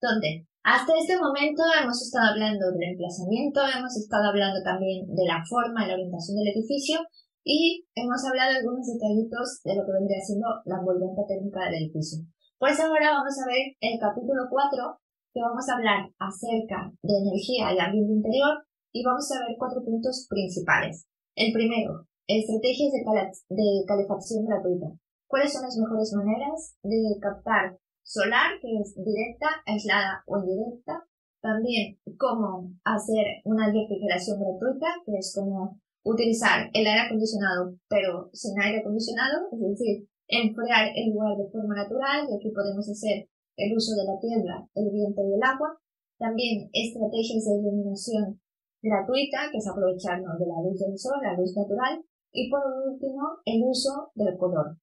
donde hasta este momento hemos estado hablando del emplazamiento, hemos estado hablando también de la forma y la orientación del edificio y hemos hablado de algunos detallitos de lo que vendría siendo la envolvente térmica del edificio. Pues ahora vamos a ver el capítulo 4, que vamos a hablar acerca de energía y ambiente interior y vamos a ver 4 puntos principales. El primero, estrategias de calefacción gratuita. ¿Cuáles son las mejores maneras de captar solar, que es directa, aislada o indirecta? También cómo hacer una refrigeración gratuita, que es como utilizar el aire acondicionado pero sin aire acondicionado, es decir, enfriar el lugar de forma natural, y aquí podemos hacer el uso de la tierra, el viento y el agua. También estrategias de iluminación gratuita, que es aprovecharnos de la luz del sol, la luz natural. Y por último, el uso del color.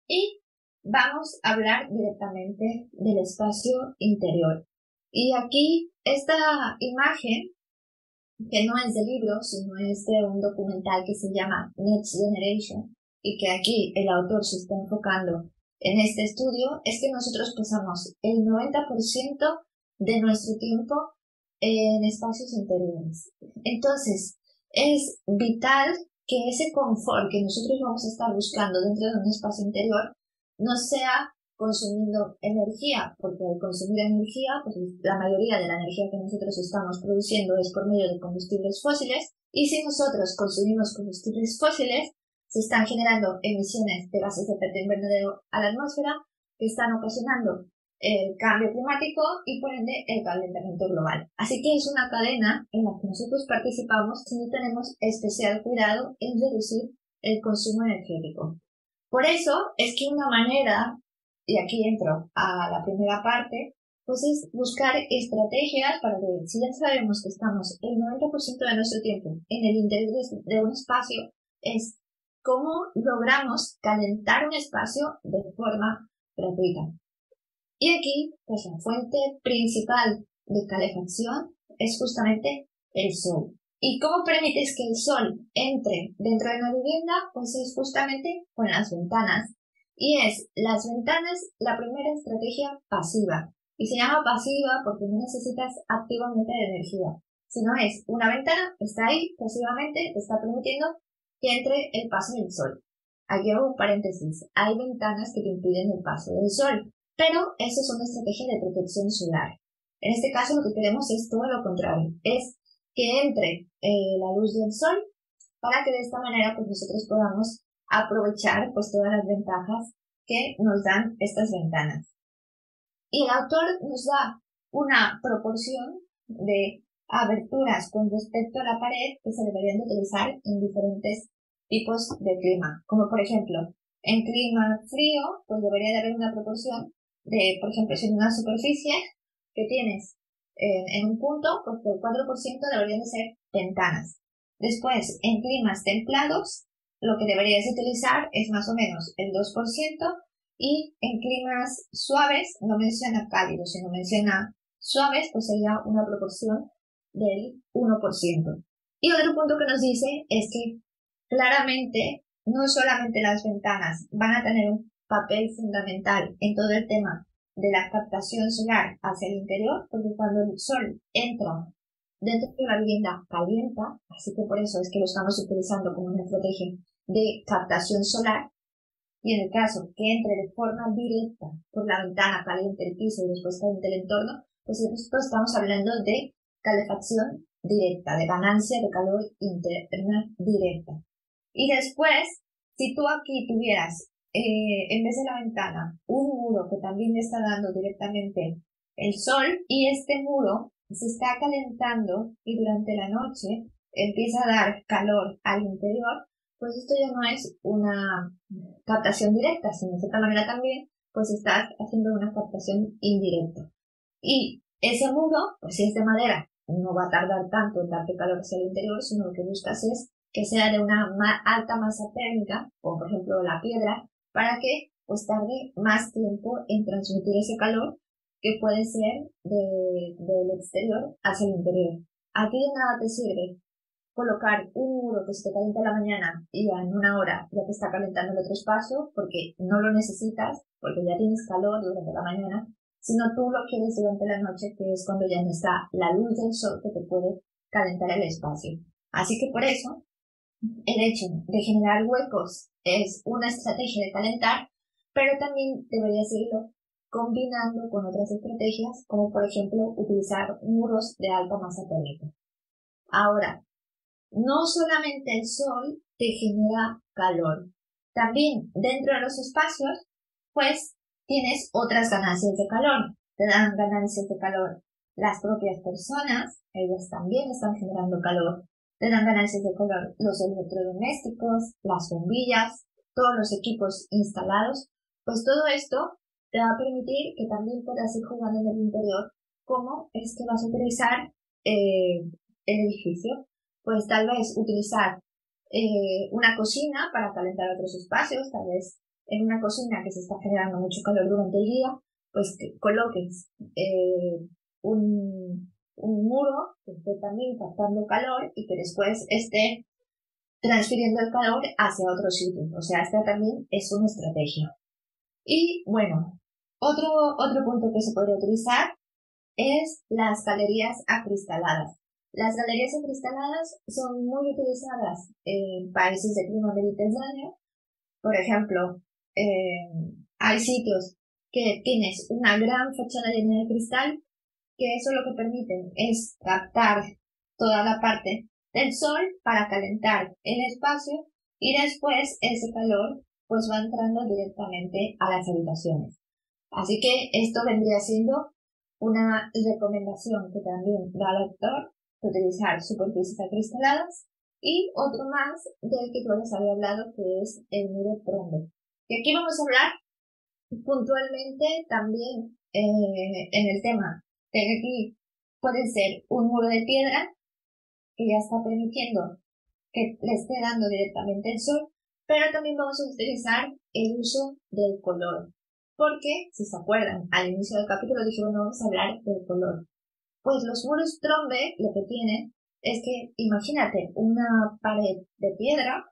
Y vamos a hablar directamente del espacio interior. Y aquí esta imagen, que no es de libro, sino es de un documental que se llama Next Generation, y que aquí el autor se está enfocando en este estudio, es que nosotros pasamos el 90% de nuestro tiempo en espacios interiores. Entonces, es vital que ese confort que nosotros vamos a estar buscando dentro de un espacio interior no sea consumiendo energía, porque al consumir energía, pues la mayoría de la energía que nosotros estamos produciendo es por medio de combustibles fósiles, y si nosotros consumimos combustibles fósiles, se están generando emisiones de gases de efecto invernadero a la atmósfera que están ocasionando el cambio climático y por ende el calentamiento global. Así que es una cadena en la que nosotros participamos si no tenemos especial cuidado en reducir el consumo energético. Por eso es que una manera, y aquí entro a la primera parte, pues es buscar estrategias para que, si ya sabemos que estamos el 90% de nuestro tiempo en el interior de un espacio, es cómo logramos calentar un espacio de forma gratuita. Y aquí, pues la fuente principal de calefacción es justamente el sol. ¿Y cómo permites que el sol entre dentro de una vivienda? Pues es justamente con las ventanas. Y es las ventanas la primera estrategia pasiva. Y se llama pasiva porque no necesitas activamente de energía, sino es una ventana, está ahí pasivamente, te está permitiendo que entre el paso del sol. Aquí hago un paréntesis. Hay ventanas que te impiden el paso del sol, pero eso es una estrategia de protección solar. En este caso lo que queremos es todo lo contrario, es que entre la luz del sol para que de esta manera pues nosotros podamos aprovechar pues todas las ventajas que nos dan estas ventanas. Y el autor nos da una proporción de aberturas con respecto a la pared que se deberían de utilizar en diferentes tipos de clima, como por ejemplo en clima frío pues debería de haber una proporción de, por ejemplo, si en una superficie que tienes en un punto, pues el 4% deberían de ser ventanas. Después, en climas templados, lo que deberías utilizar es más o menos el 2%, y en climas suaves, no menciona cálidos, sino menciona suaves, pues sería una proporción del 1%. Y otro punto que nos dice es que claramente no solamente las ventanas van a tener un papel fundamental en todo el tema de la captación solar hacia el interior, porque cuando el sol entra dentro de la vivienda calienta, así que por eso es que lo estamos utilizando como una estrategia de captación solar, y en el caso que entre de forma directa por la ventana, caliente el piso y después caliente el entorno, pues esto estamos hablando de calefacción directa, de ganancia de calor interna directa. Y después, si tú aquí tuvieras, en vez de la ventana, un muro que también le está dando directamente el sol, y este muro se está calentando y durante la noche empieza a dar calor al interior, pues esto ya no es una captación directa, sino de cierta manera también, pues estás haciendo una captación indirecta. Y ese muro, pues si es de madera, no va a tardar tanto en darte calor hacia el interior, sino lo que buscas es que sea de una alta masa térmica, como por ejemplo la piedra, para que pues tarde más tiempo en transmitir ese calor que puede ser del exterior hacia el interior. Aquí de nada te sirve colocar un muro que se te calienta en la mañana y en una hora ya te está calentando el otro espacio porque no lo necesitas, porque ya tienes calor durante la mañana, sino tú lo quieres durante la noche, que es cuando ya no está la luz del sol que te puede calentar el espacio. Así que por eso, el hecho de generar huecos es una estrategia de calentar, pero también deberías irlo combinando con otras estrategias, como por ejemplo utilizar muros de alta masa térmica. Ahora, no solamente el sol te genera calor, también dentro de los espacios, pues tienes otras ganancias de calor. Te dan ganancias de calor las propias personas, ellas también están generando calor. Te dan ganancias de calor los electrodomésticos, las bombillas, todos los equipos instalados. Pues todo esto te va a permitir que también puedas ir jugando en el interior cómo es que vas a utilizar el edificio. Pues tal vez utilizar una cocina para calentar otros espacios, tal vez en una cocina que se está generando mucho calor durante el día, pues que coloques un muro que esté también captando calor y que después esté transfiriendo el calor hacia otro sitio. O sea, esta también es una estrategia. Y bueno, otro punto que se podría utilizar es las galerías acristaladas. Las galerías acristaladas son muy utilizadas en países de clima mediterráneo. Por ejemplo, hay sitios que tienes una gran fachada llena de cristal, que eso lo que permite es captar toda la parte del sol para calentar el espacio y después ese calor pues va entrando directamente a las habitaciones. Así que esto vendría siendo una recomendación que también da el autor de utilizar superficies acristaladas, y otro más del que yo les había hablado, que es el muro trombe. Y aquí vamos a hablar puntualmente también en el tema de que aquí puede ser un muro de piedra que ya está permitiendo que le esté dando directamente el sol, pero también vamos a utilizar el uso del color, porque, si se acuerdan, al inicio del capítulo dijimos no vamos a hablar del color. Pues los muros trombe lo que tienen es que, imagínate, una pared de piedra,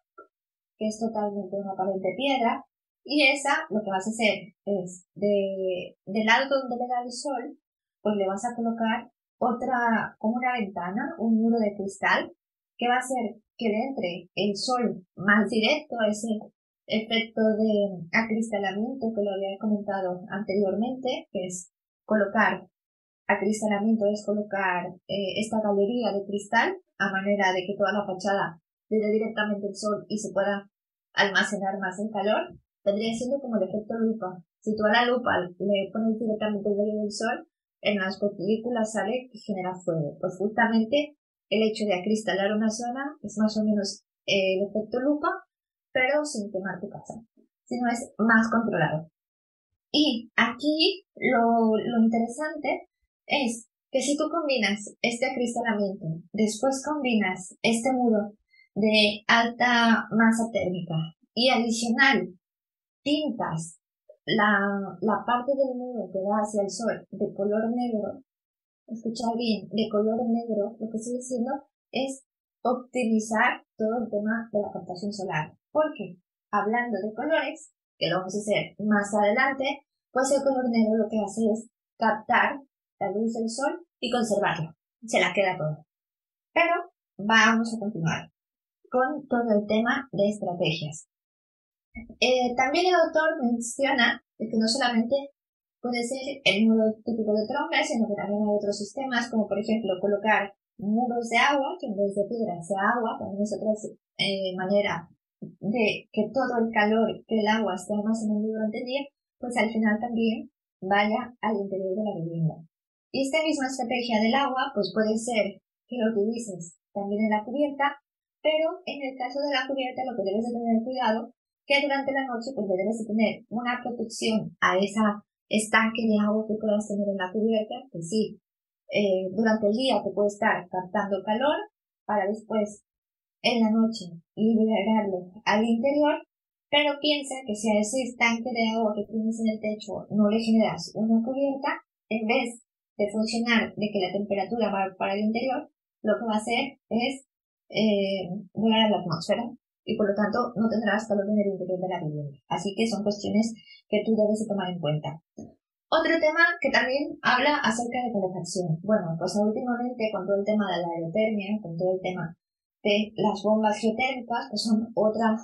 que es totalmente una pared de piedra, y esa lo que vas a hacer es, del lado donde le da el sol, pues le vas a colocar otra, como una ventana, un muro de cristal, que va a hacer que le entre el sol más directo, a ese efecto de acristalamiento que lo había comentado anteriormente, que es colocar acristalamiento, es colocar esta galería de cristal a manera de que toda la fachada le dé directamente el sol y se pueda almacenar más el calor. Vendría siendo como el efecto lupa. Si tú a la lupa le pones directamente el rayo del sol, en las películas sale que genera fuego. Pues justamente el hecho de acristalar una zona es más o menos el efecto lupa, pero sin quemar tu casa, sino es más controlado. Y aquí lo interesante es que si tú combinas este acristalamiento, después combinas este muro de alta masa térmica y adicional pintas la parte del muro que da hacia el sol de color negro, escuchar bien, de color negro, lo que estoy diciendo es optimizar todo el tema de la captación solar. Porque, hablando de colores, que lo vamos a hacer más adelante, pues el color negro lo que hace es captar la luz del sol y conservarla. Se la queda toda. Pero vamos a continuar con todo el tema de estrategias. También el autor menciona que no solamente puede ser el muro típico de trombe, sino que también hay otros sistemas, como por ejemplo colocar muros de agua, que en vez de piedra sea agua, también es otra manera de que todo el calor que el agua esté almacenando durante el día, pues al final también vaya al interior de la vivienda. Y esta misma estrategia del agua, pues puede ser que lo utilices también en la cubierta, pero en el caso de la cubierta lo que debes de tener cuidado, que durante la noche pues debes de tener una protección a esa estanque de agua que puedas tener en la cubierta, que sí, durante el día te puede estar captando calor para después en la noche liberarlo al interior, pero piensa que si a ese estanque de agua que tienes en el techo no le generas una cubierta, en vez de funcionar de que la temperatura va para el interior, lo que va a hacer es volar a la atmósfera y por lo tanto no tendrás calor en el interior de la vivienda. Así que son cuestiones que tú debes de tomar en cuenta. Otro tema que también habla acerca de calefacción. Bueno, pues últimamente con todo el tema de la aerotermia, con todo el tema de las bombas geotérmicas, que son otra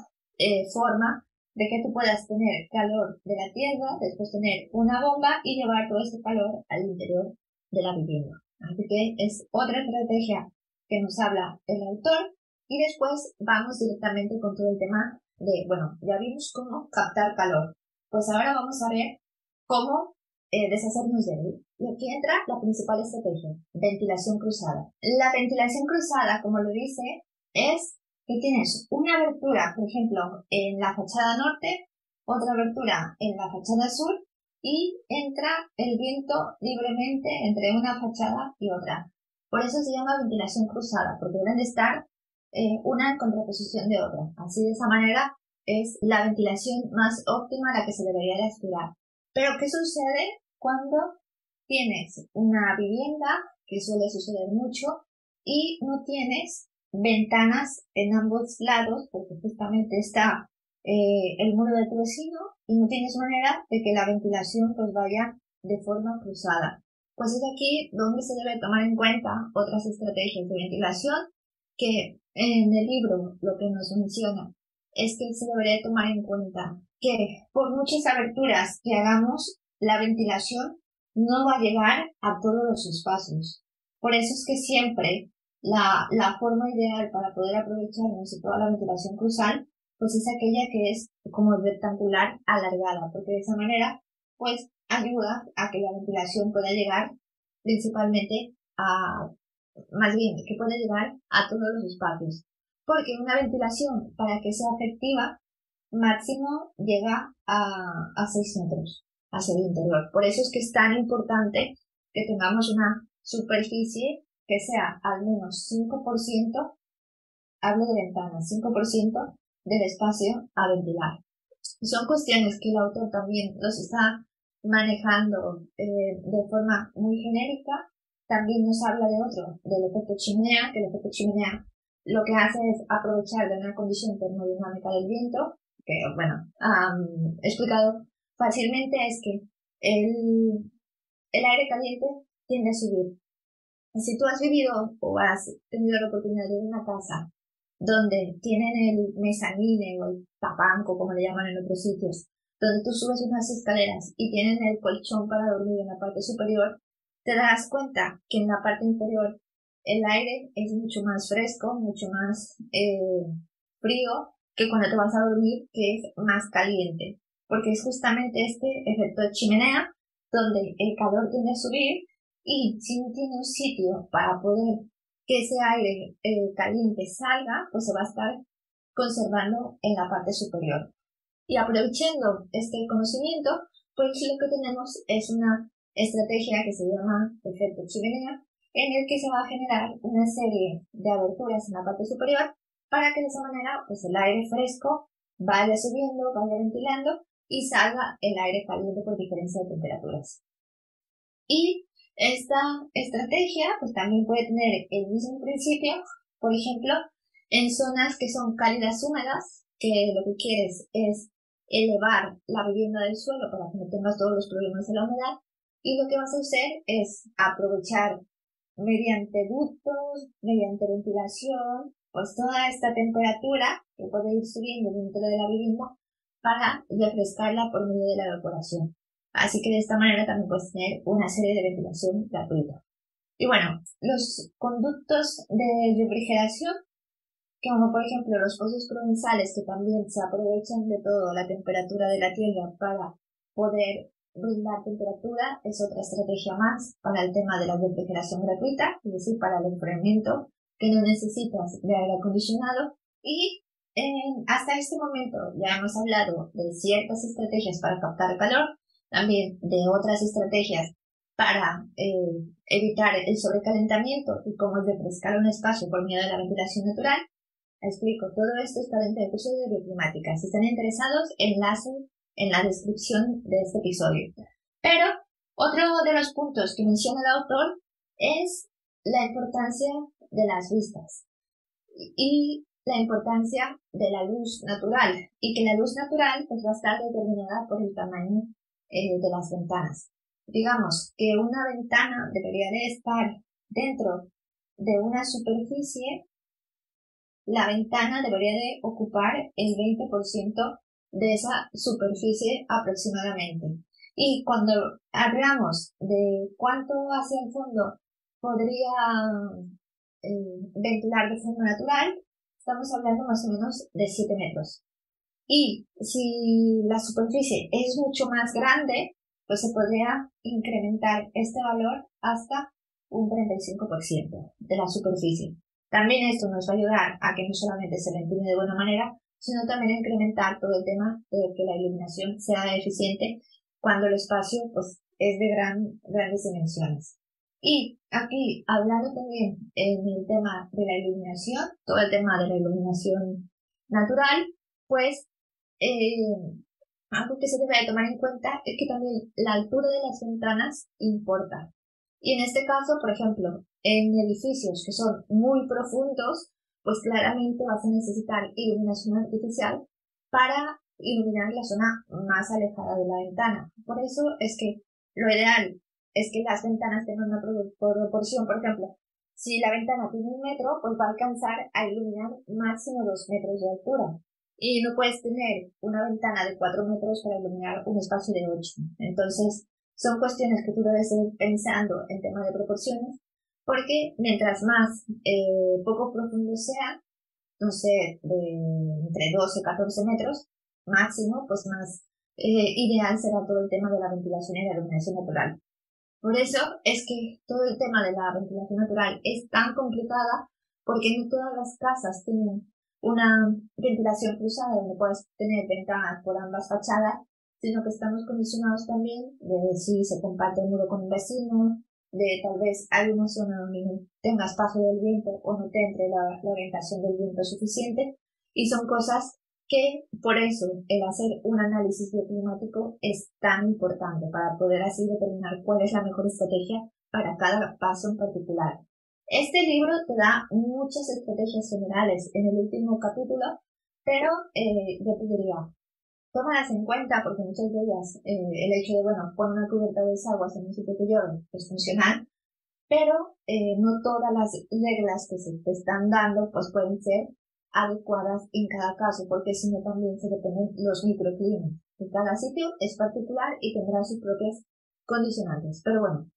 forma de que tú puedas tener calor de la tierra, después tener una bomba y llevar todo este calor al interior de la vivienda. Así que es otra estrategia que nos habla el autor. Y después vamos directamente con todo el tema de, bueno, ya vimos cómo captar calor. Pues ahora vamos a ver cómo deshacernos de él. Y aquí entra la principal estrategia, ventilación cruzada. La ventilación cruzada, como lo dice, es que tienes una abertura, por ejemplo, en la fachada norte, otra abertura en la fachada sur, y entra el viento libremente entre una fachada y otra. Por eso se llama ventilación cruzada, porque deben de estar una en contraposición de otra. Así, de esa manera, es la ventilación más óptima a la que se debería de aspirar. Pero, ¿qué sucede cuando tienes una vivienda, que suele suceder mucho, y no tienes ventanas en ambos lados, porque justamente está el muro de tu vecino, y no tienes manera de que la ventilación pues vaya de forma cruzada? Pues es aquí donde se debe tomar en cuenta otras estrategias de ventilación, que en el libro lo que nos menciona es que se debería tomar en cuenta que por muchas aberturas que hagamos, la ventilación no va a llegar a todos los espacios. Por eso es que siempre la forma ideal para poder aprovecharnos de toda la ventilación cruzal, pues es aquella que es como rectangular alargada, porque de esa manera, pues ayuda a que la ventilación pueda llegar principalmente más bien, que pueda llegar a todos los espacios. Porque una ventilación, para que sea efectiva, máximo llega a 6 metros hacia el interior. Por eso es que es tan importante que tengamos una superficie que sea al menos 5%, hablo de ventanas, 5% del espacio a ventilar. Son cuestiones que el autor también los está manejando de forma muy genérica. También nos habla de otro, del efecto chimenea, que el efecto chimenea lo que hace es aprovechar de una condición termodinámica del viento, que, bueno, explicado fácilmente, es que el aire caliente tiende a subir. Si tú has vivido o has tenido la oportunidad de ir a una casa donde tienen el mezanine o el tapanco, como le llaman en otros sitios, donde tú subes unas escaleras y tienen el colchón para dormir en la parte superior, te das cuenta que en la parte inferior el aire es mucho más fresco, mucho más frío que cuando te vas a dormir, que es más caliente, porque es justamente este efecto de chimenea donde el calor tiende a subir y si no tiene un sitio para poder que ese aire caliente salga, pues se va a estar conservando en la parte superior. Y aprovechando este conocimiento, pues lo que tenemos es una estrategia que se llama efecto chimenea, en el que se va a generar una serie de aberturas en la parte superior para que de esa manera pues el aire fresco vaya subiendo, vaya ventilando y salga el aire caliente por diferencia de temperaturas. Y esta estrategia pues también puede tener el mismo principio, por ejemplo, en zonas que son cálidas húmedas, que lo que quieres es elevar la vivienda del suelo para que no tengas todos los problemas de la humedad, y lo que vas a hacer es aprovechar mediante ductos, mediante ventilación, pues toda esta temperatura que puede ir subiendo dentro de la vivienda para refrescarla por medio de la evaporación. Así que de esta manera también puedes tener una serie de ventilación gratuita. Y bueno, los conductos de refrigeración, como por ejemplo los pozos provenzales, que también se aprovechan de toda la temperatura de la tierra para poder brindar temperatura, es otra estrategia más para el tema de la refrigeración gratuita, es decir, para el enfriamiento que no necesitas de aire acondicionado. Y hasta este momento ya hemos hablado de ciertas estrategias para captar calor, también de otras estrategias para evitar el sobrecalentamiento y cómo refrescar un espacio por medio de la ventilación natural. Explico, todo esto está dentro del curso de bioclimática. Si están interesados, enlace en la descripción de este episodio. Pero otro de los puntos que menciona el autor es la importancia de las vistas y la importancia de la luz natural, y que la luz natural pues va a estar determinada por el tamaño de las ventanas. Digamos que una ventana debería de estar dentro de una superficie, la ventana debería de ocupar el 20% de esa superficie aproximadamente. Y cuando hablamos de cuánto hacia el fondo podría ventilar de forma natural, estamos hablando más o menos de 7 metros. Y si la superficie es mucho más grande, pues se podría incrementar este valor hasta un 35% de la superficie. También esto nos va a ayudar a que no solamente se ventile de buena manera, sino también a incrementar todo el tema de que la iluminación sea eficiente cuando el espacio pues, es de grandes dimensiones. Y aquí, hablando también en el tema de la iluminación, todo el tema de la iluminación natural, pues algo que se debe de tomar en cuenta es que también la altura de las ventanas importa. Y en este caso, por ejemplo, en edificios que son muy profundos, pues claramente vas a necesitar iluminación artificial para iluminar la zona más alejada de la ventana. Por eso es que lo ideal es que las ventanas tengan una proporción. Por ejemplo, si la ventana tiene 1 metro, pues va a alcanzar a iluminar máximo 2 metros de altura. Y no puedes tener una ventana de 4 metros para iluminar un espacio de 8. Entonces, son cuestiones que tú debes ir pensando en tema de proporciones, porque mientras más poco profundo sea, no sé, de entre 12 y 14 metros máximo, pues más ideal será todo el tema de la ventilación y la iluminación natural. Por eso es que todo el tema de la ventilación natural es tan complicada, porque no todas las casas tienen una ventilación cruzada donde puedes tener ventanas por ambas fachadas, sino que estamos condicionados también de si se comparte el muro con un vecino, de tal vez hay una zona donde no tengas paso del viento o no te entre la orientación del viento suficiente, y son cosas que por eso el hacer un análisis bioclimático es tan importante para poder así determinar cuál es la mejor estrategia para cada paso en particular. Este libro te da muchas estrategias generales en el último capítulo, pero yo te diría, tómalas en cuenta porque muchas de ellas, el hecho de, bueno, poner una cubierta de desagües en un sitio que llueve es funcional, pero no todas las reglas que se te están dando pues pueden ser adecuadas en cada caso, porque si no también se dependen los microclimas. Que cada sitio es particular y tendrá sus propias condicionantes. Pero bueno,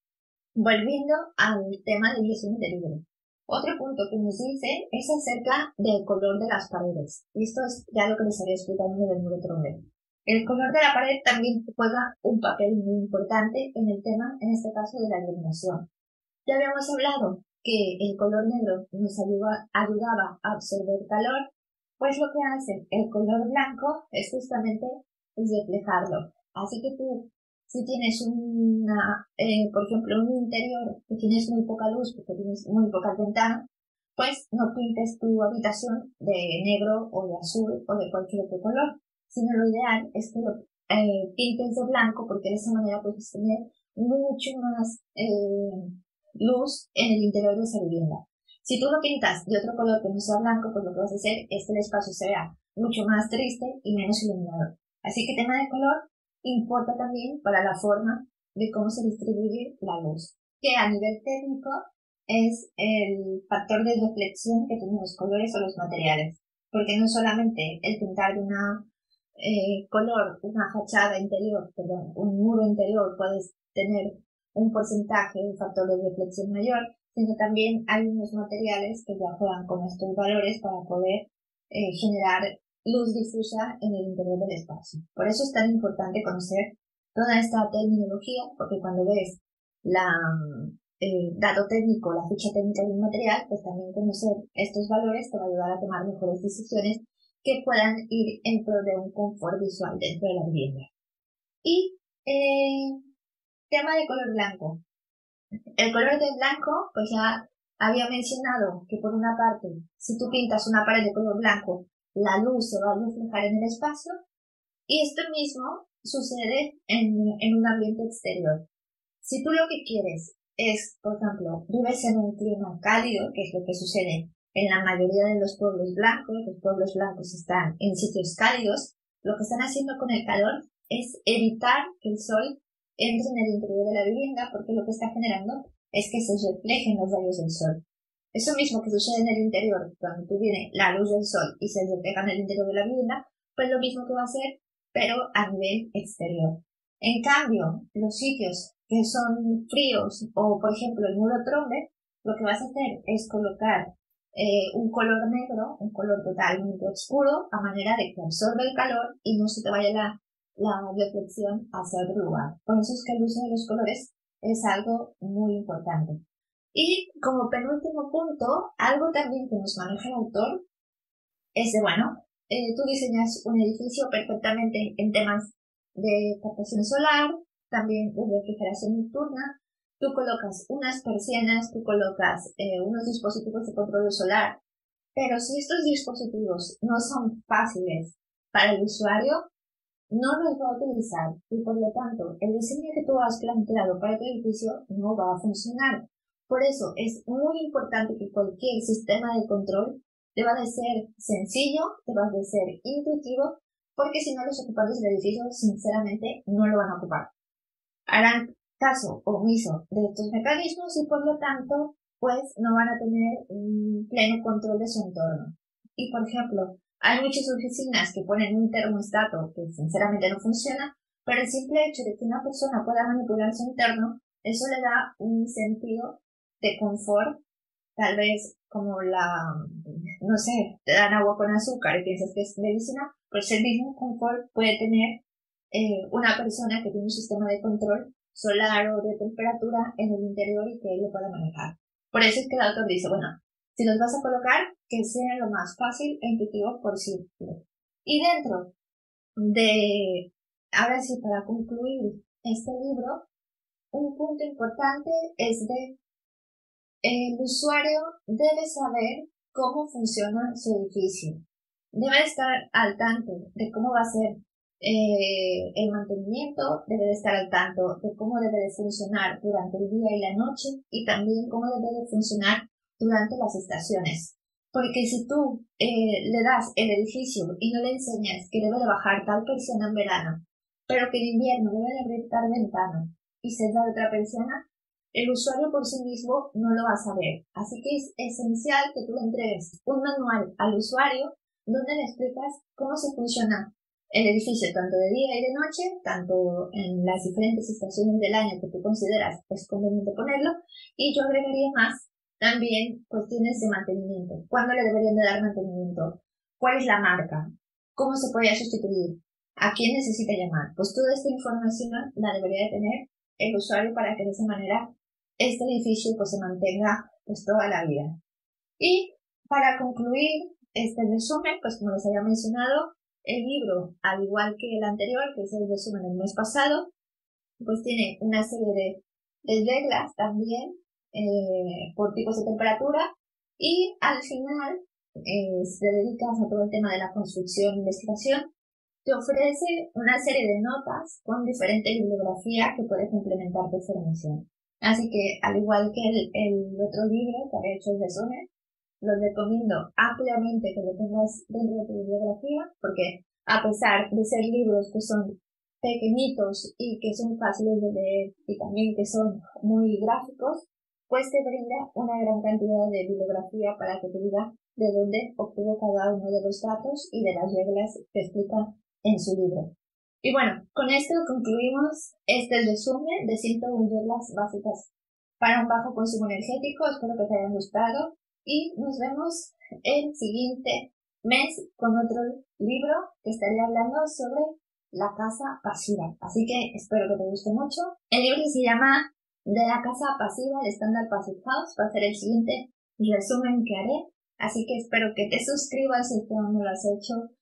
volviendo al tema del diseño del libro. Otro punto que nos dice es acerca del color de las paredes. Y esto es ya lo que les había explicado en el muro trombe. El color de la pared también juega un papel muy importante en el tema, en este caso, de la iluminación. Ya habíamos hablado que el color negro nos ayudaba a absorber calor, pues lo que hace el color blanco es justamente reflejarlo. Así que tú, si tienes por ejemplo, un interior que tienes muy poca luz porque tienes muy pocas ventanas, pues no pintes tu habitación de negro o de azul o de cualquier otro color, sino lo ideal es que lo pintes de blanco, porque de esa manera puedes tener mucho más luz en el interior de esa vivienda. Si tú lo pintas de otro color que no sea blanco, pues lo que vas a hacer es que el espacio se vea mucho más triste y menos iluminado. Así que tema de color importa también para la forma de cómo se distribuye la luz, que a nivel técnico es el factor de reflexión que tienen los colores o los materiales, porque no solamente el pintar de una una fachada interior, perdón, un muro interior puedes tener un porcentaje, un factor de reflexión mayor, sino también hay unos materiales que ya juegan con estos valores para poder generar luz difusa en el interior del espacio. Por eso es tan importante conocer toda esta terminología, porque cuando ves el dato técnico, la ficha técnica de un material, pues también conocer estos valores te va a ayudar a tomar mejores decisiones que puedan ir en pro de un confort visual dentro de la vivienda. Y tema de color blanco. El color del blanco, pues ya había mencionado que por una parte, si tú pintas una pared de color blanco, la luz se va a reflejar en el espacio, y esto mismo sucede en un ambiente exterior. Si tú lo que quieres es, por ejemplo, vives en un clima cálido, que es lo que sucede en la mayoría de los pueblos blancos están en sitios cálidos, lo que están haciendo con el calor es evitar que el sol entre en el interior de la vivienda, porque lo que está generando es que se reflejen los rayos del sol. Eso mismo que sucede en el interior, cuando tú viene la luz del sol y se refleja en el interior de la vivienda, pues lo mismo que va a hacer, pero a nivel exterior. En cambio, los sitios que son fríos o, por ejemplo, el muro trombe, lo que vas a hacer es colocar un color negro, un color totalmente oscuro, a manera de que absorbe el calor y no se te vaya la reflexión hacia otro lugar. Por eso es que el uso de los colores es algo muy importante. Y como penúltimo punto, algo también que nos maneja el autor es de, bueno, tú diseñas un edificio perfectamente en temas de captación solar, también de refrigeración nocturna, tú colocas unas persianas, tú colocas unos dispositivos de control solar, pero si estos dispositivos no son fáciles para el usuario, no los va a utilizar y por lo tanto el diseño que tú has planteado para tu edificio no va a funcionar. Por eso es muy importante que cualquier sistema de control deba de ser sencillo, deba de ser intuitivo, porque si no los ocupantes del edificio sinceramente no lo van a ocupar. Harán caso omiso de estos mecanismos y por lo tanto pues no van a tener un pleno control de su entorno. Y por ejemplo, hay muchas oficinas que ponen un termostato que sinceramente no funciona, pero el simple hecho de que una persona pueda manipular su entorno, eso le da un sentido de confort, tal vez como no sé, te dan agua con azúcar y piensas que es medicina, pues el mismo confort puede tener una persona que tiene un sistema de control solar o de temperatura en el interior y que él lo pueda manejar. Por eso es que el autor dice, bueno, si los vas a colocar, que sea lo más fácil e intuitivo posible. Y dentro de, ahora sí, para concluir este libro, un punto importante es de el usuario debe saber cómo funciona su edificio. Debe estar al tanto de cómo va a ser el mantenimiento, debe de estar al tanto de cómo debe de funcionar durante el día y la noche y también cómo debe de funcionar durante las estaciones. Porque si tú le das el edificio y no le enseñas que debe de bajar tal persiana en verano, pero que en invierno debe de abrir tal ventana y cerrar otra persiana, el usuario por sí mismo no lo va a saber. Así que es esencial que tú le entregues un manual al usuario donde le explicas cómo se funciona el edificio tanto de día y de noche, tanto en las diferentes estaciones del año que tú consideras es conveniente ponerlo, y yo agregaría más también cuestiones de mantenimiento. ¿Cuándo le deberían de dar mantenimiento? ¿Cuál es la marca? ¿Cómo se podría sustituir? ¿A quién necesita llamar? Pues toda esta información la debería de tener el usuario para que de esa manera este edificio pues se mantenga pues toda la vida. Y para concluir este resumen, pues como les había mencionado, el libro, al igual que el anterior, que es el resumen del mes pasado, pues tiene una serie de reglas también por tipos de temperatura y al final se dedicas a todo el tema de la construcción e investigación. Te ofrece una serie de notas con diferente bibliografía que puedes implementar de formación. Así que, al igual que el otro libro que había hecho el resumen, lo recomiendo ampliamente que lo tengas dentro de tu bibliografía, porque a pesar de ser libros que son pequeñitos y que son fáciles de leer y también que son muy gráficos, pues te brinda una gran cantidad de bibliografía para que te diga de dónde obtuvo cada uno de los datos y de las reglas que explica en su libro. Y bueno, con esto concluimos este resumen de 101 reglas básicas para un bajo consumo energético. Espero que te hayan gustado y nos vemos el siguiente mes con otro libro que estaré hablando sobre la casa pasiva. Así que espero que te guste mucho. El libro se llama De la casa pasiva, el Standard Passive House. Va a ser el siguiente resumen que haré. Así que espero que te suscribas si aún no lo has hecho.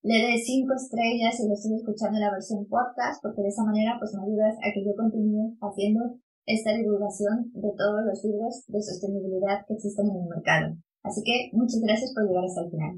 Le des 5 estrellas si lo estoy escuchando en la versión podcast, porque de esa manera pues me ayudas a que yo continúe haciendo esta divulgación de todos los libros de sostenibilidad que existen en el mercado. Así que muchas gracias por llegar hasta el final.